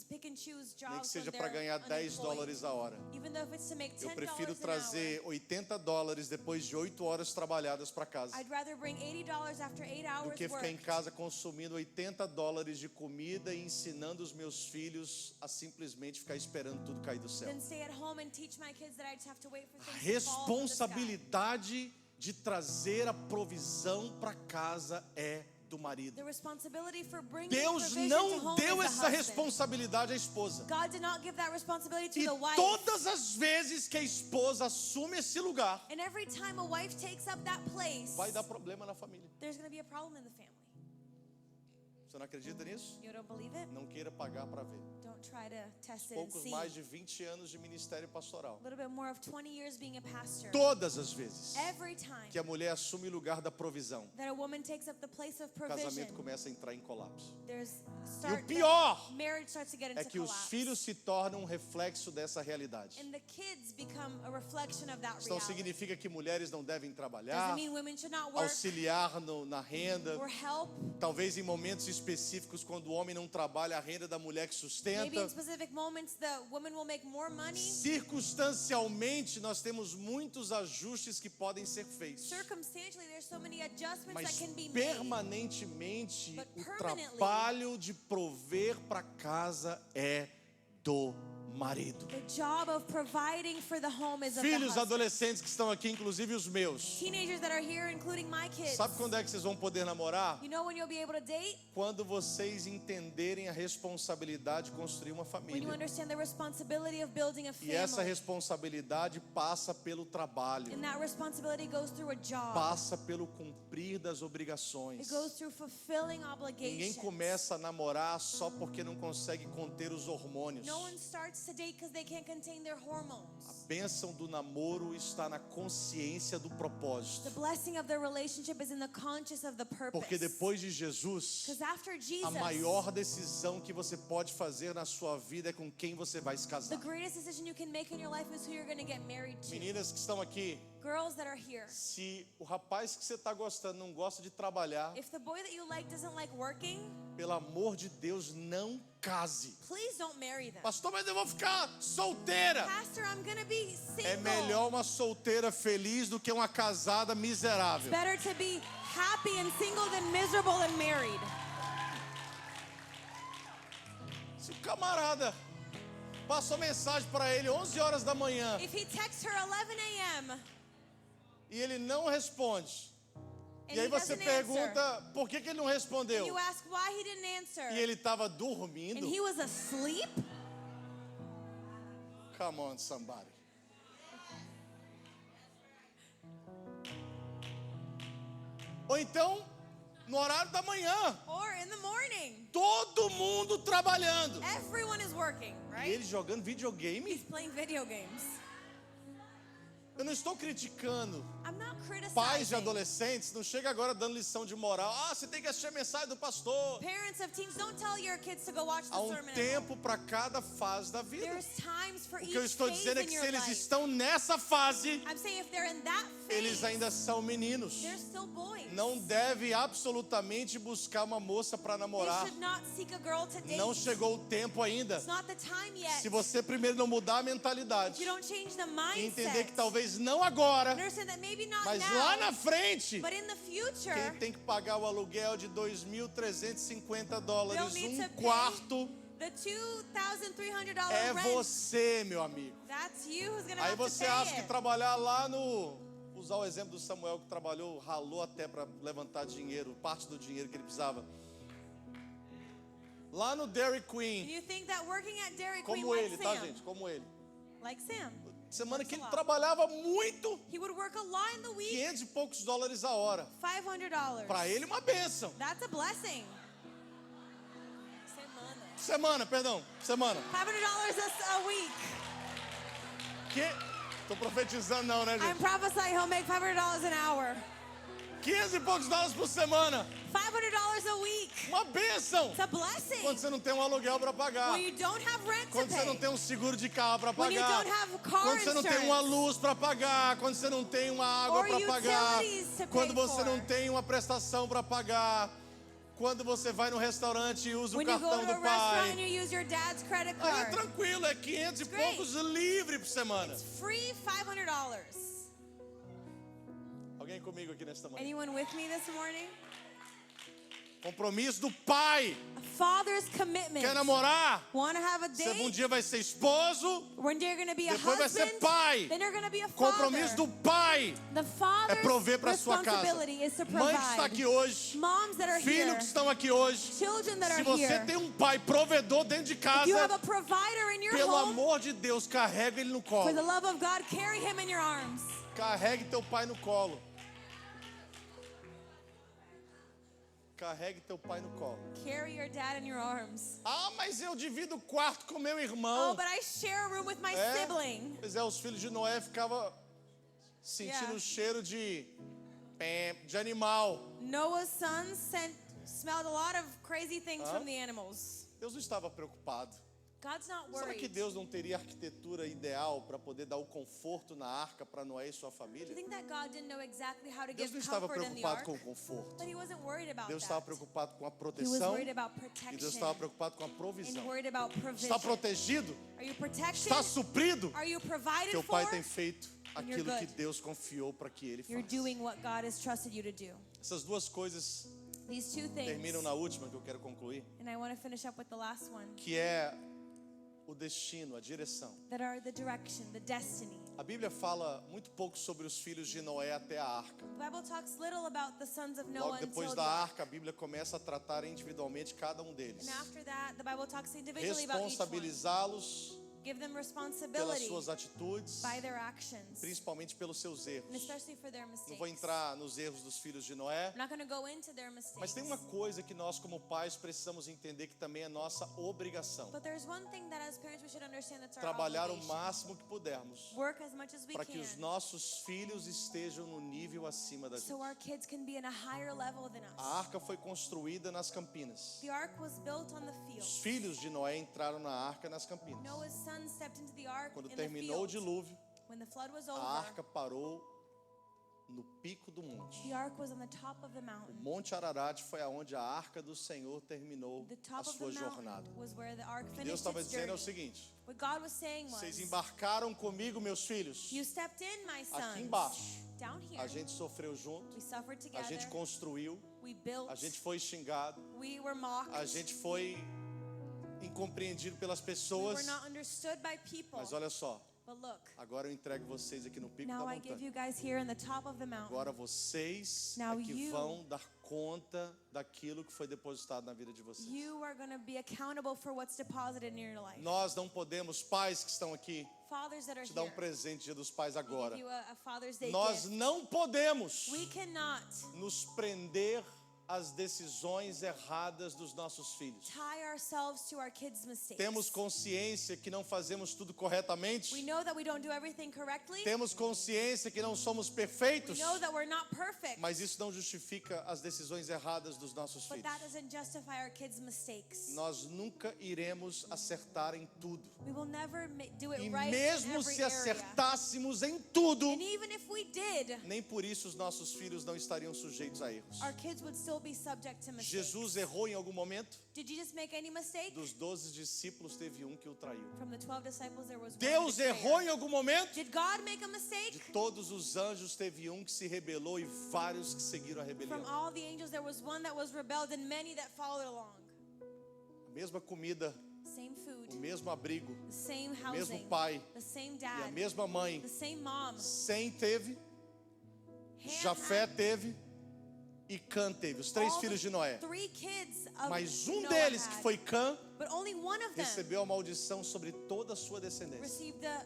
pick and choose
Nem
jobs
que seja
when
para
they're
ganhar 10
unemployed.
dólares a hora.
Even though if it's to make $10
Eu prefiro
an
trazer
hour,
$80 depois de 8 horas trabalhadas para casa
I'd rather bring $80 after 8
do
hours
que ficar em
worked
casa consumindo $80 de comida e ensinando os meus filhos a simplesmente ficar esperando tudo cair do céu.
than stay at home and teach my kids that I just have to wait for
A
things to fall from the sky.
responsabilidade de trazer a provisão para casa é do marido.
The responsibility for bringing
Deus
provision to
não
home
deu
is the
essa
husband.
responsabilidade à esposa.
God did not give that responsibility to
E
the wife.
todas as vezes que a esposa assume esse lugar,
And every time a wife takes up that place,
vai dar problema na família.
there's going to be a problem in the family.
Você não acredita nisso?
You don't believe it?
Não queira pagar para ver.
Don't try to test it and
Poucos
see.
mais de 20 anos de ministério pastoral.
A little bit more of 20 years being a pastor.
Todas as vezes
Every time
que a mulher assume o lugar da provisão,
that a woman takes up the place of
o
provision,
casamento começa a entrar em colapso.
there's
E o pior
marriage starts to get into
é que os
collapse.
filhos se tornam um reflexo dessa realidade.
And the kids become a reflection of that
Então
reality.
significa que mulheres não devem
Doesn't
trabalhar,
mean women should not work
auxiliar na renda.
or help.
Talvez em momentos específicos, quando o homem não trabalha, a renda da mulher que
Maybe in
sustenta.
specific moments the woman will make more money.
Circunstancialmente, nós temos muitos ajustes que podem ser feitos.
Circumstantially, there's so many adjustments
Mas
that can be made.
permanentemente,
But
o
permanently,
trabalho de prover para casa é do marido.
The job of providing for the home is of the
Filhos
husband.
adolescentes que estão aqui, inclusive os meus.
Teenagers that are here, including my kids.
Sabe quando é que vocês vão poder namorar?
You know when you'll be able to date?
Quando vocês entenderem a responsabilidade de construir uma
When you
família.
understand the responsibility of building a
E essa
family.
responsabilidade passa pelo trabalho.
And that responsibility goes through a job.
Passa pelo cumprir das
It
obrigações.
goes through fulfilling
Ninguém
obligations.
começa a namorar só porque não consegue conter os hormônios.
No one starts to date because they can't contain their hormones.
A bênção do namoro está na consciência do
The
propósito.
blessing of their relationship is in the conscious of the purpose.
Porque depois de Jesus,
Because after
a
Jesus,
maior decisão que você pode fazer na sua vida é com quem você vai se
the
casar.
greatest decision you can make in your life is who you're going to get married to.
Meninas que estão aqui,
Girls that are here.
se o rapaz que você está gostando não gosta de trabalhar,
If the boy that you like doesn't like working,
pelo amor de Deus, não case.
please don't marry them.
Pastor, mas eu vou ficar solteira.
Pastor, I'm going to be single.
É melhor uma solteira feliz do que uma casada miserável.
Better to be happy and single than miserable and married.
Se o camarada passou mensagem para ele 11 horas da manhã
If he texts her 11 a.m.
e ele não responde,
and
e aí
he
você
doesn't
pergunta por que ele não
answer,
respondeu,
you ask why he didn't answer,
e ele estava
and
dormindo,
he was asleep,
come on somebody. Ou então, no horário da manhã,
or in the morning,
todo mundo trabalhando,
everyone is working,
e
right?
ele jogando videogame.
He's playing video games.
Eu não estou criticando
I'm not
pais de
criticizing.
adolescentes, não chega agora dando lição de moral. Ah, você tem que assistir a mensagem do pastor.
Parents of teens, don't tell your kids to go watch the
Há um
sermon.
tempo para cada fase da vida.
There's times for
O
each
que eu estou
phase
dizendo é
in
que
your
se eles
life.
estão nessa fase,
I'm saying if they're in that phase,
eles ainda são meninos.
they're still boys.
Não deve absolutamente buscar uma moça para
They
namorar.
should not seek a girl to date.
Não chegou o tempo ainda.
It's not the time yet.
Se você primeiro não mudar a
If
mentalidade
you don't change the
e
mindset,
entender que talvez não agora,
understand that maybe not
mas
now,
lá na frente,
but in the future,
quem tem que pagar o aluguel de $2.350,
They'll need to pay
quarto,
the $2,300
é
rent,
você, meu amigo.
that's you who's gonna
Aí
have to
você
pay
acha que
it.
trabalhar lá no... Usar o exemplo do Samuel que trabalhou, ralou até para levantar dinheiro, parte do dinheiro que ele precisava. Lá no Dairy
And
Queen,
you think that working at Dairy Queen
como
like
ele, tá
Sam,
gente? Como ele.
like Sam,
Semana que ele
a lot.
trabalhava muito,
he would work a lot in the week,
$500 e poucos a hora.
$500.
Para ele uma bênção.
That's a blessing.
Semana, semana.
$500 a week.
Que? Tô profetizando não, né,
I'm
gente?
prophesying he'll make $500 an hour.
$500 e poucos por semana.
$500 a week.
Uma bênção.
It's a blessing.
Quando você não tem um aluguel para pagar.
When you don't have rent to
Quando você não
pay.
tem um seguro de carro para
When you
pagar.
don't have car
Quando você não tem uma
insurance.
luz para pagar. Quando você não tem uma água
Or
para pagar.
utilities to pay
Quando você
for.
não tem uma prestação para pagar. Quando você vai no restaurante e usa o
When you go
cartão
to a
do
restaurant and
pai.
you use your dad's credit
Aí é
card.
tranquilo, é 500 e
great.
poucos livre por semana.
It's free $500.
Alguém comigo aqui nesta manhã?
Anyone with me this morning?
Compromisso do pai.
A father's commitment.
Quer namorar?
Want to have a
Você um
date?
dia vai ser esposo.
One day you're going to be a
Depois vai ser
husband.
pai.
Then you're going to be a
Compromisso
father.
do pai
The
é
father's
prover para sua casa.
responsibility is to
Mãe que está
provide.
aqui hoje,
Moms that are
filho
here.
que estão aqui hoje.
Children that
Se
are
você
here.
tem um pai provedor dentro de
If you have
casa,
a provider in your
pelo
home,
amor de Deus, carrega ele no colo.
for the love of God, carry him in your arms.
Carregue teu pai no colo. Carregue teu pai no colo.
Carry your dad in your arms.
Ah, mas eu divido o quarto com meu
Oh,
irmão.
but I share a room with my
É,
sibling.
pois é, os filhos de Noé ficavam sentindo
Yeah.
o cheiro de animal.
Noah's sons smelled a lot of crazy things from the animals.
Deus não estava preocupado.
God's not
Será que
worried.
Deus não teria a arquitetura ideal para poder dar o conforto na arca para Noé e sua
Do you
família?
think that God didn't know exactly how to
Deus
give
não estava
comfort in the
preocupado
ark?
com o conforto.
But he wasn't worried about
Deus estava
that.
preocupado com a
He was
proteção
worried about
e Deus
protection
estava preocupado com a
and
provisão.
worried about
Está
provision.
protegido?
Are you protected?
Está suprido?
Are you provided
Teu
for?
pai tem feito
And you're
aquilo que
good.
Deus confiou para que ele
You're
faça.
doing what God has trusted you to do.
Essas duas coisas
These two things.
terminam na última que eu quero concluir,
And I want to finish up with the last one.
que é o destino, a direção.
that are the direction, the destiny.
A Bíblia fala muito pouco sobre os filhos de Noé até a arca.
The Bible talks little about the sons of Noah
Logo depois
until
da
the ark.
arca, a Bíblia começa a tratar individualmente cada um deles.
And after that, the Bible talks individually about each one.
Responsabilizá-los
Give them
pelas
responsibility
suas atitudes,
by their actions,
principalmente pelos seus erros.
and especially for their
Não
mistakes.
vou entrar nos erros dos filhos de Noé,
I'm not going to go into their mistakes.
mas tem uma coisa que nós como pais precisamos entender que também é nossa obrigação.
But there's one thing that as parents we should understand that's our
Trabalhar o
obligation.
máximo que pudermos
Work as much as we
para que os
can
nossos filhos estejam no nível acima da
so
gente.
our kids can be in a higher level than us.
A arca foi construída nas Campinas.
The ark was built on the field.
Os filhos de Noé entraram na arca nas Campinas.
Noah's son stepped into the ark
Quando
in the
terminou o
field.
dilúvio,
When the flood was
a
over,
arca parou no pico do monte.
the ark was on the top of the
O
mountain.
Monte Ararat foi aonde a arca do Senhor terminou
The
a
top of
sua
the mountain
jornada.
was where the ark
Deus
finished
estava
its
dizendo é o
journey.
seguinte:
What God was saying
vocês
was,
embarcaram comigo, meus filhos.
you stepped in, my sons.
Aqui embaixo,
Down here,
a gente sofreu junto,
we suffered
a
together.
gente construiu,
We built.
a gente foi xingado,
We were mocked.
a gente foi incompreendido pelas
We
pessoas.
were not understood by people.
Mas olha só,
But look,
agora eu entrego vocês aqui no pico da
now I give
montanha.
you guys here in the top of the mountain.
Agora vocês
Now
é que
you-
vão dar conta daquilo que foi depositado na vida de vocês.
You are going to be accountable for what's deposited in your life.
Nós não podemos, pais que estão aqui,
Fathers that are
te dar
here,
presente Dia dos Pais
we
agora.
give you a Father's Day
Nós
gift.
não podemos
We cannot
nos prender às decisões erradas dos nossos filhos.
tie ourselves to our kids' mistakes.
Temos consciência que não fazemos tudo corretamente.
We know that we don't do everything correctly.
Temos consciência que não somos
We
perfeitos.
know that we're not perfect.
Mas isso não justifica as decisões erradas dos nossos
But
filhos.
that doesn't justify our kids' mistakes.
Nós nunca iremos acertar em tudo.
We will never do it
E
right in
mesmo
every
se
area.
acertássemos em tudo,
And even if we did,
nem por isso os nossos filhos não estariam sujeitos a erros.
our kids would still be subject to mistakes.
Jesus errou em algum momento?
Did Jesus make any mistake?
Dos 12 discípulos teve um que o traiu.
From the 12 disciples, there was
Deus
one
errou
betrayer.
em algum momento?
Did God make a mistake?
De todos os anjos teve um que se rebelou e vários que seguiram a
From
rebelião.
all the angels, there was one that was rebelled and many that followed along.
A mesma comida,
Same food,
o mesmo abrigo,
the same
o mesmo
housing,
pai
the same
e a
dad,
mesma mãe.
the same mom.
Sem teve,
Ham
Jafé
had
teve e Cã teve, os três
all
filhos
the
de Noé.
3 kids of
Mas
Noah
deles, que
had,
foi Cã,
but only one of them
recebeu a maldição sobre toda a sua descendência,
received the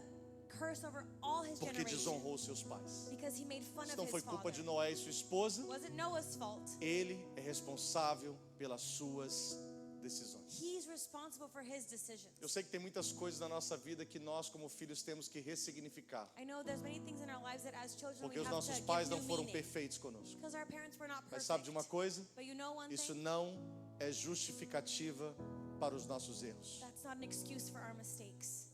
curse over all his
porque
generation
desonrou seus pais.
because he made fun
Isso
of
não
his
foi culpa
father.
de Noé e sua esposa,
It wasn't Noah's fault.
ele é responsável pelas suas decisões.
He's responsible for his decisions.
Eu sei que tem muitas coisas na nossa vida que nós como filhos temos que ressignificar,
I know there's many things in our lives that as children
porque
we
os
have
nossos
to
pais
give
não
new
foram
meaning.
perfeitos conosco.
Because our parents were not
Mas
perfect.
sabe de uma coisa?
But you know one
Isso
thing?
não é justificativa para os nossos erros.
That's not an excuse for our mistakes.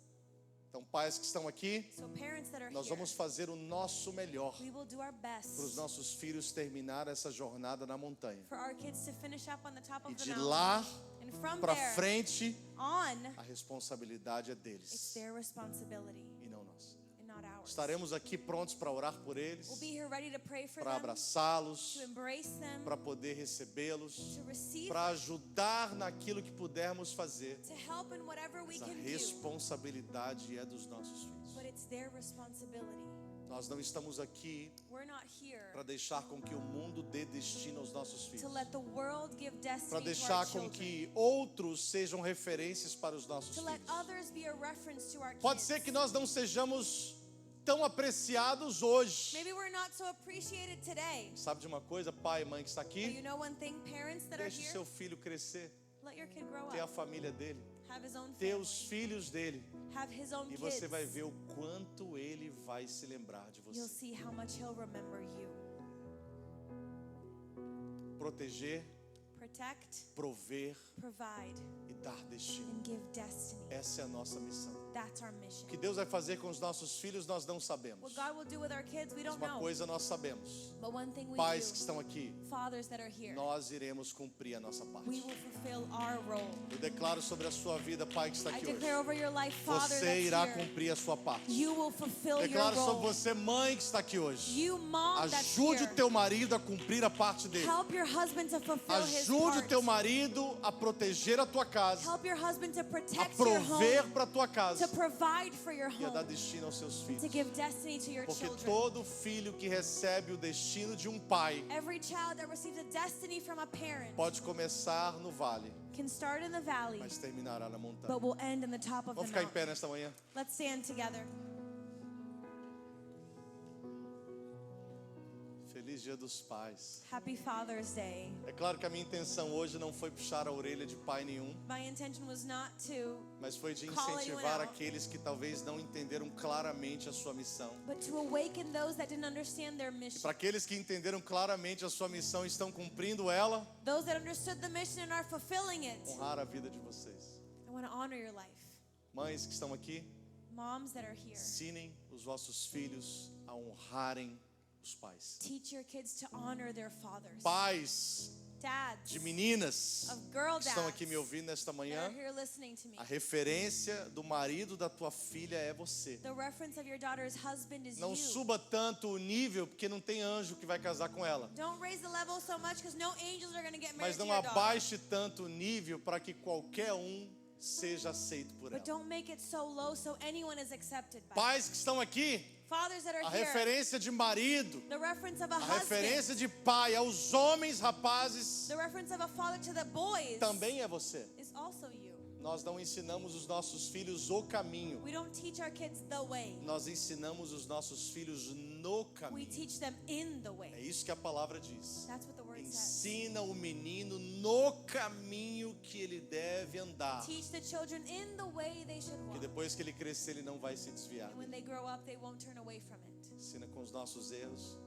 Então, pais que estão aqui,
So parents that are
nós
here,
vamos fazer o nosso melhor
we will do our best
para os nossos filhos terminar essa jornada na montanha.
for our kids to finish up on the top
E
of the
de
mountain.
lá
And from
para
there
frente,
on,
a responsabilidade é
it's
deles
their responsibility
e não nossa.
and not ours.
Estaremos aqui prontos para orar por eles,
We'll be here ready to pray for
para
them,
abraçá-los,
to embrace them,
para poder recebê-los,
to receive
para
them,
ajudar naquilo que pudermos fazer.
to help in whatever we
Mas a
can do.
responsabilidade é dos nossos filhos.
But it's their responsibility.
Nós não estamos aqui
We're not here
para deixar com que o mundo dê destino aos nossos filhos,
to let the world give
para
destiny to our
deixar com
children.
que outros sejam referências para os nossos
To let
filhos.
others be a reference to our
Pode
kids.
ser que nós não sejamos tão apreciados hoje.
Maybe we're not so appreciated today.
Sabe de uma coisa, pai e mãe que está
But you
aqui?
know one thing, parents that are
Deixe o
here,
seu filho crescer,
let your kid grow
ter a
up,
família dele,
have his own
ter
family,
os filhos dele,
have his own
e
kids.
você vai ver o quanto ele vai se lembrar de
You'll
você.
see how much he'll remember you.
Proteger,
Protect,
prover
provide,
e dar destino.
and give destiny.
Essa é a nossa missão.
That's our mission.
O que Deus vai fazer com os nossos filhos nós não sabemos.
What God will do with our kids, we don't
Uma
know.
coisa nós sabemos.
But one thing we
Pais que
do,
estão aqui,
fathers that are here,
nós iremos cumprir a nossa
we
parte.
will fulfill our role.
Eu declaro sobre a sua vida, pai que está
I
aqui
declare
hoje.
over your life, Father
Você
that's
irá
here,
cumprir a sua parte.
you will fulfill your
Declaro sobre
role.
você, mãe que está aqui hoje.
You mom that's
Ajude
here,
o teu marido a cumprir a parte dele.
help your husband to fulfill his
Ajude o
part.
teu marido a proteger a tua casa,
Help your husband to
a
protect your
prover
home,
para a tua
to
casa
provide for your
e a dar
home,
destino aos seus
to
filhos.
give destiny to your
Porque
children.
todo filho que recebe o destino de um pai
Every child that receives a destiny from a parent
pode começar no vale,
can start in the valley,
mas terminará na montanha.
but will end in the top of the
Vamos ficar em
mountain.
pé nesta manhã.
Let's stand together.
Feliz Dia dos Pais.
Happy Father's Day.
É claro que a minha intenção hoje não foi puxar a orelha de pai nenhum,
My intention was not to,
mas foi de
Call anyone
incentivar
out.
aqueles que talvez não entenderam claramente a sua missão.
but to awaken those that didn't understand their mission.
Para aqueles que entenderam claramente a sua missão e estão cumprindo ela,
Those that understood the mission and are fulfilling it.
honrar a vida de vocês.
I want to honor your life.
Mães que estão aqui,
Moms that are here,
ensinem os vossos filhos a honrarem os pais.
teach your kids to honor their fathers.
Pais
Dads
de meninas
of girl
que estão
dads
aqui me ouvindo nesta
that
manhã,
are here listening to me.
a referência do marido da tua filha é você.
The reference of your daughter's husband is
Não
you.
suba tanto o nível, porque não tem anjo que vai casar com ela.
Don't raise the level so much because no angels are going to get
Mas
married to
não
your daughter.
abaixe tanto o nível para que qualquer seja aceito por
But
ela.
don't make it so low so anyone is accepted by it.
Pais que estão aqui,
Fathers that are
a
here,
referência de marido,
the reference of a
a
husband,
referência de pai aos homens rapazes
the reference of a father to the boys
também é você.
is also you.
Nós não ensinamos os nossos filhos o caminho.
We don't teach our kids the way.
Nós ensinamos os nossos filhos no
We
caminho.
teach them in the
É
way.
isso que a palavra diz.
That's what the word says.
Ensina o menino no caminho que ele deve andar.
Teach the children in the way they should
Que
walk.
depois que ele crescer, ele não vai se desviar.
And when they grow up, they won't turn away from it.
Ensina com os nossos erros,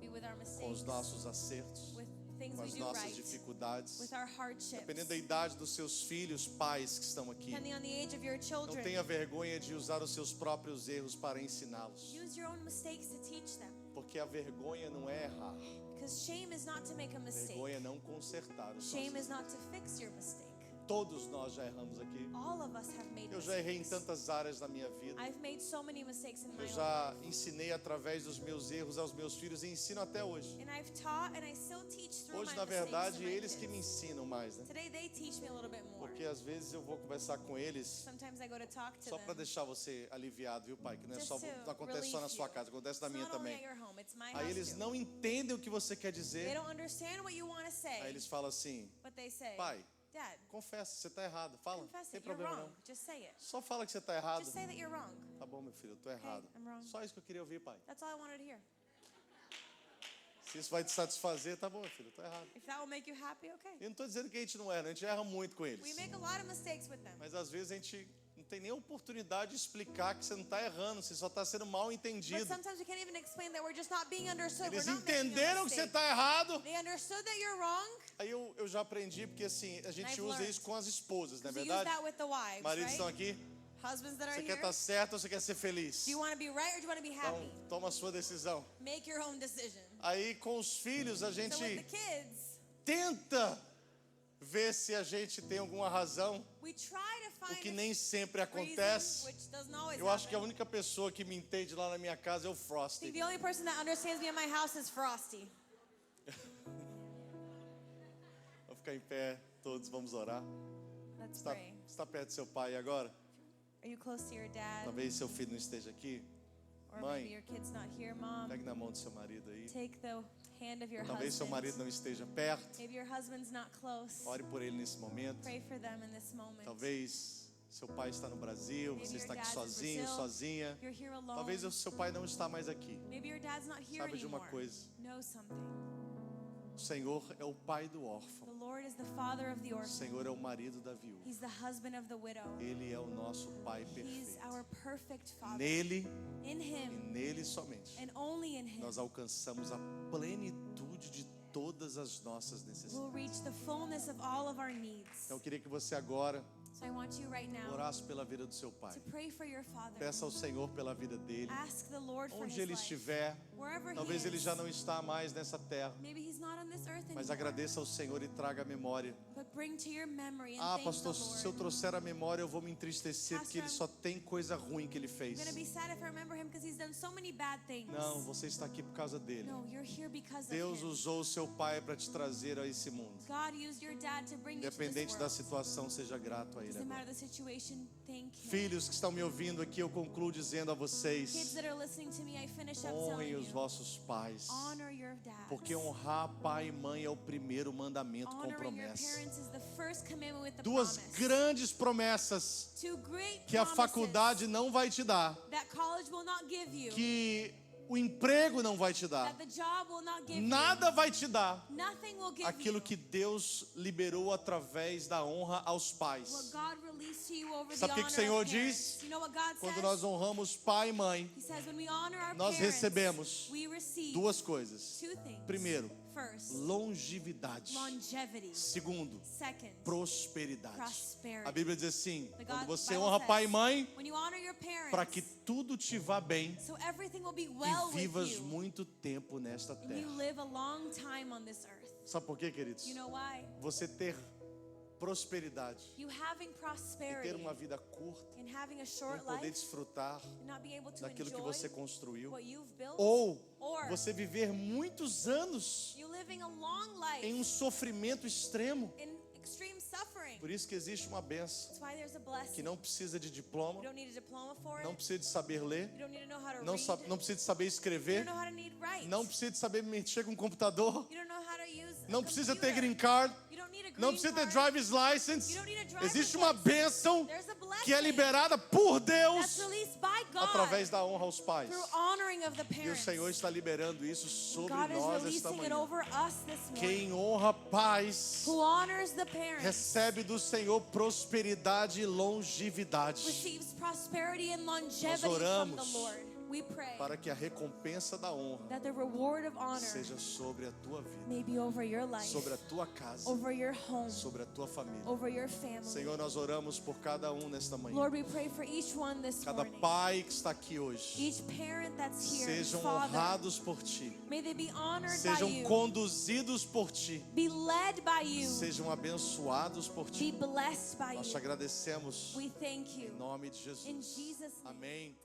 Be with our
com
mistakes,
os nossos acertos,
with things
com
we
as
do
nossas
right,
dificuldades.
with our hardships.
Dependendo da idade dos seus filhos, pais que estão aqui,
Depending on the age of your
não
children,
tenha vergonha de usar os seus próprios erros para ensiná-los.
use your own mistakes to teach them.
Porque a vergonha não é errar,
Because shame is not to make a mistake.
vergonha é não consertar os
Shame
nossos
is not to fix your mistake.
Todos nós já erramos aqui.
All of us have made
Eu já errei em
mistakes.
tantas áreas da minha vida.
I've made so many mistakes in my
Eu já ensinei através dos meus erros aos meus filhos e ensino até hoje.
life. And I've taught and I still teach through
Hoje,
my
na
mistakes
verdade,
to my
eles que
kids.
me ensinam mais, né?
Today they teach me a little bit more.
Porque às vezes eu vou conversar com eles
Sometimes I go to talk to
só para
them.
deixar você aliviado, viu, pai? Que não é
Just
só,
to
não acontece só na
relieve
sua
you.
casa, acontece na
It's
minha
not only
também.
at your home, it's my
Aí
house
eles
too.
não entendem o que você quer
They
dizer.
don't understand what you want to say,
Aí eles falam assim:
but they say,
pai,
Dad,
confessa, você está errado. Fala, não
confess
tem
it, you're
problema
wrong.
não.
Just say it.
Só fala que você está errado.
Just say that you're wrong.
Tá bom, meu filho, eu estou errado.
I'm wrong.
Só isso que eu queria ouvir, pai.
That's all I wanted to hear.
Se isso vai te satisfazer, tá bom, meu filho, eu estou errado.
If that will make you happy, okay.
Eu não estou dizendo que a gente não erra, a gente erra muito com eles.
We make a lot of mistakes with them.
Mas às vezes a gente não tem nem oportunidade de explicar que você não está errando, você só está sendo mal
But
entendido.
sometimes we can't even explain that we're just not being understood.
Eles
We're not making a
entenderam que você
mistake.
está errado.
They understood that you're wrong.
Aí eu já aprendi, porque assim, a gente
I've
usa
learned.
isso com as esposas, não é
So use
verdade?
that with the wives,
Maridos estão
right?
aqui,
Husbands that are
você quer
here.
estar certo ou você quer ser feliz?
Do you want to be right or do you want to be
Então,
happy?
toma a sua decisão.
Make your own decision.
Aí com os filhos a
So with the
gente
kids,
tenta ver se a gente tem alguma razão,
we try to
o
find
que
a
nem sempre
reason,
acontece.
which doesn't always
Eu acho que a
happen.
única pessoa que me entende lá na minha casa é o
I
Frosty.
think the only person that understands me in my house is Frosty.
Vamos ficar em pé, todos vamos orar.
Let's
Está,
pray.
está perto do seu pai agora?
Are you close to your dad?
Talvez seu filho não esteja aqui.
Or
Mãe,
maybe your kid's not here, Mom.
Pegue na mão do seu marido aí.
Take the hand of your
Talvez seu marido
husband.
não esteja perto.
Maybe your husband's not close.
Ore por ele nesse momento.
Pray for them in this moment.
Talvez seu pai está no Brasil,
Maybe
você
your
está aqui
dad's in
sozinho,
Brazil.
sozinha.
You're here alone.
Talvez o seu pai não está mais aqui.
Maybe your dad's not here
Sabe de uma
anymore.
coisa?
Know something.
O Senhor é o pai do
The
órfão.
Lord is the father of the
O
orphan.
Senhor é o marido da viúva.
He's the husband of the widow.
Ele é o nosso pai
He's
perfeito.
our perfect father.
Nele
In
e
him
nele somente
and only in him
nós alcançamos a plenitude de todas as nossas
we'll
necessidades.
reach the fullness of all of our needs.
Então eu queria que você agora
So I want you right now
orasse pela vida do seu pai.
to pray for your father.
Peça ao Senhor pela vida dele.
Ask the Lord for
Onde
his
ele
life.
estiver,
Wherever
talvez
he
ele
is.
já não está mais nessa terra,
Maybe he's not on this earth
mas
anymore.
agradeça ao Senhor e traga a memória.
But bring to your memory and
Ah,
thank
pastor,
the Lord.
se eu trouxer a memória, eu vou me entristecer porque ele só tem coisa ruim que ele
I'm
fez.
going to be sad if I remember him because he's done so many bad things.
Não, você está aqui por causa dele.
No, you're here because
Deus
of him.
usou o seu pai para te trazer a esse mundo.
God used your dad to bring you to this
Independente da
world.
situação, seja grato a ele
Doesn't
agora.
matter the situation, thank him.
Filhos que estão me ouvindo aqui, eu concluo dizendo a
Kids
vocês:
that are listening to me, I finish up
honrem
telling
os
you,
vossos pais,
honor your dads.
porque honrar pai e mãe é o primeiro mandamento com
Honoring your
promessa.
parents is the first commandment with the
Duas
promise.
grandes promessas
Two great
que a
promises
faculdade não vai te dar,
that college will not give you,
que o emprego não vai te dar,
that the job will not give
nada vai te dar
you. Nothing will give
aquilo
you.
que Deus liberou através da honra aos
What
pais.
God released to you over
Sabe o
the
que o
honor
Senhor
of parents.
diz?
You know what God
Quando
says?
nós honramos pai e mãe,
He says when we honor our
nós
parents,
recebemos
we receive
duas coisas.
two things.
Primeiro,
First,
longevidade.
longevity.
Segundo,
Second,
prosperidade.
prosperity.
A Bíblia diz assim:
The
quando
God-
você
Bible
honra
says,
pai e mãe,
when you honor your parents,
para que tudo te vá bem
so everything will be well
e vivas
with you,
muito tempo nesta
and you
terra.
live a long time on this earth.
Sabe por quê, queridos?
You know why?
Você ter prosperidade
You having
e
prosperity
ter uma vida curta,
and having a
não
short
poder
life
desfrutar
and not being able to
daquilo que
enjoy
você construiu,
what you've built,
ou
or
você viver muitos anos
you living a long life
em um sofrimento extremo.
in extreme suffering.
Por isso que existe uma benção
That's why there's a blessing.
que não precisa de diploma,
You don't need a diploma for
não
it.
precisa de saber ler,
You don't need to know how to
não,
read.
não precisa de saber
You
escrever,
don't know how to write.
não precisa de saber mexer com o computador,
You don't know how to use a
não precisa ter
computer.
green card,
You don't need a green
não precisa ter
card.
driver's license.
You don't need a driver's
Existe uma
license.
bênção
There's a blessing
que é liberada por
that's
Deus
released by God
através da honra aos pais.
through honoring of the
E o
parents.
Senhor está liberando isso sobre
God is
nós esta
releasing it
manhã.
over us this morning.
Quem honra pais
Who honors the parents
recebe do Senhor prosperidade e longevidade,
receives prosperity and longevity
Nós
from
oramos
the Lord. We pray
para que a recompensa da honra
that the reward of honor
seja sobre a tua vida,
may be over your life,
sobre a tua casa,
over your home,
sobre a tua família.
over your family.
Senhor, nós oramos por cada nesta manhã.
Lord, we pray for each one this
Cada
morning.
pai que está aqui hoje,
Each parent that's here,
sejam
Father,
honrados por ti,
may they be honored by
sejam
you,
conduzidos por ti,
be led by you,
sejam abençoados por
be
ti.
blessed by
Nós te
you.
agradecemos
We thank
em
you.
nome de
In
Jesus.
Jesus' name.
Amém.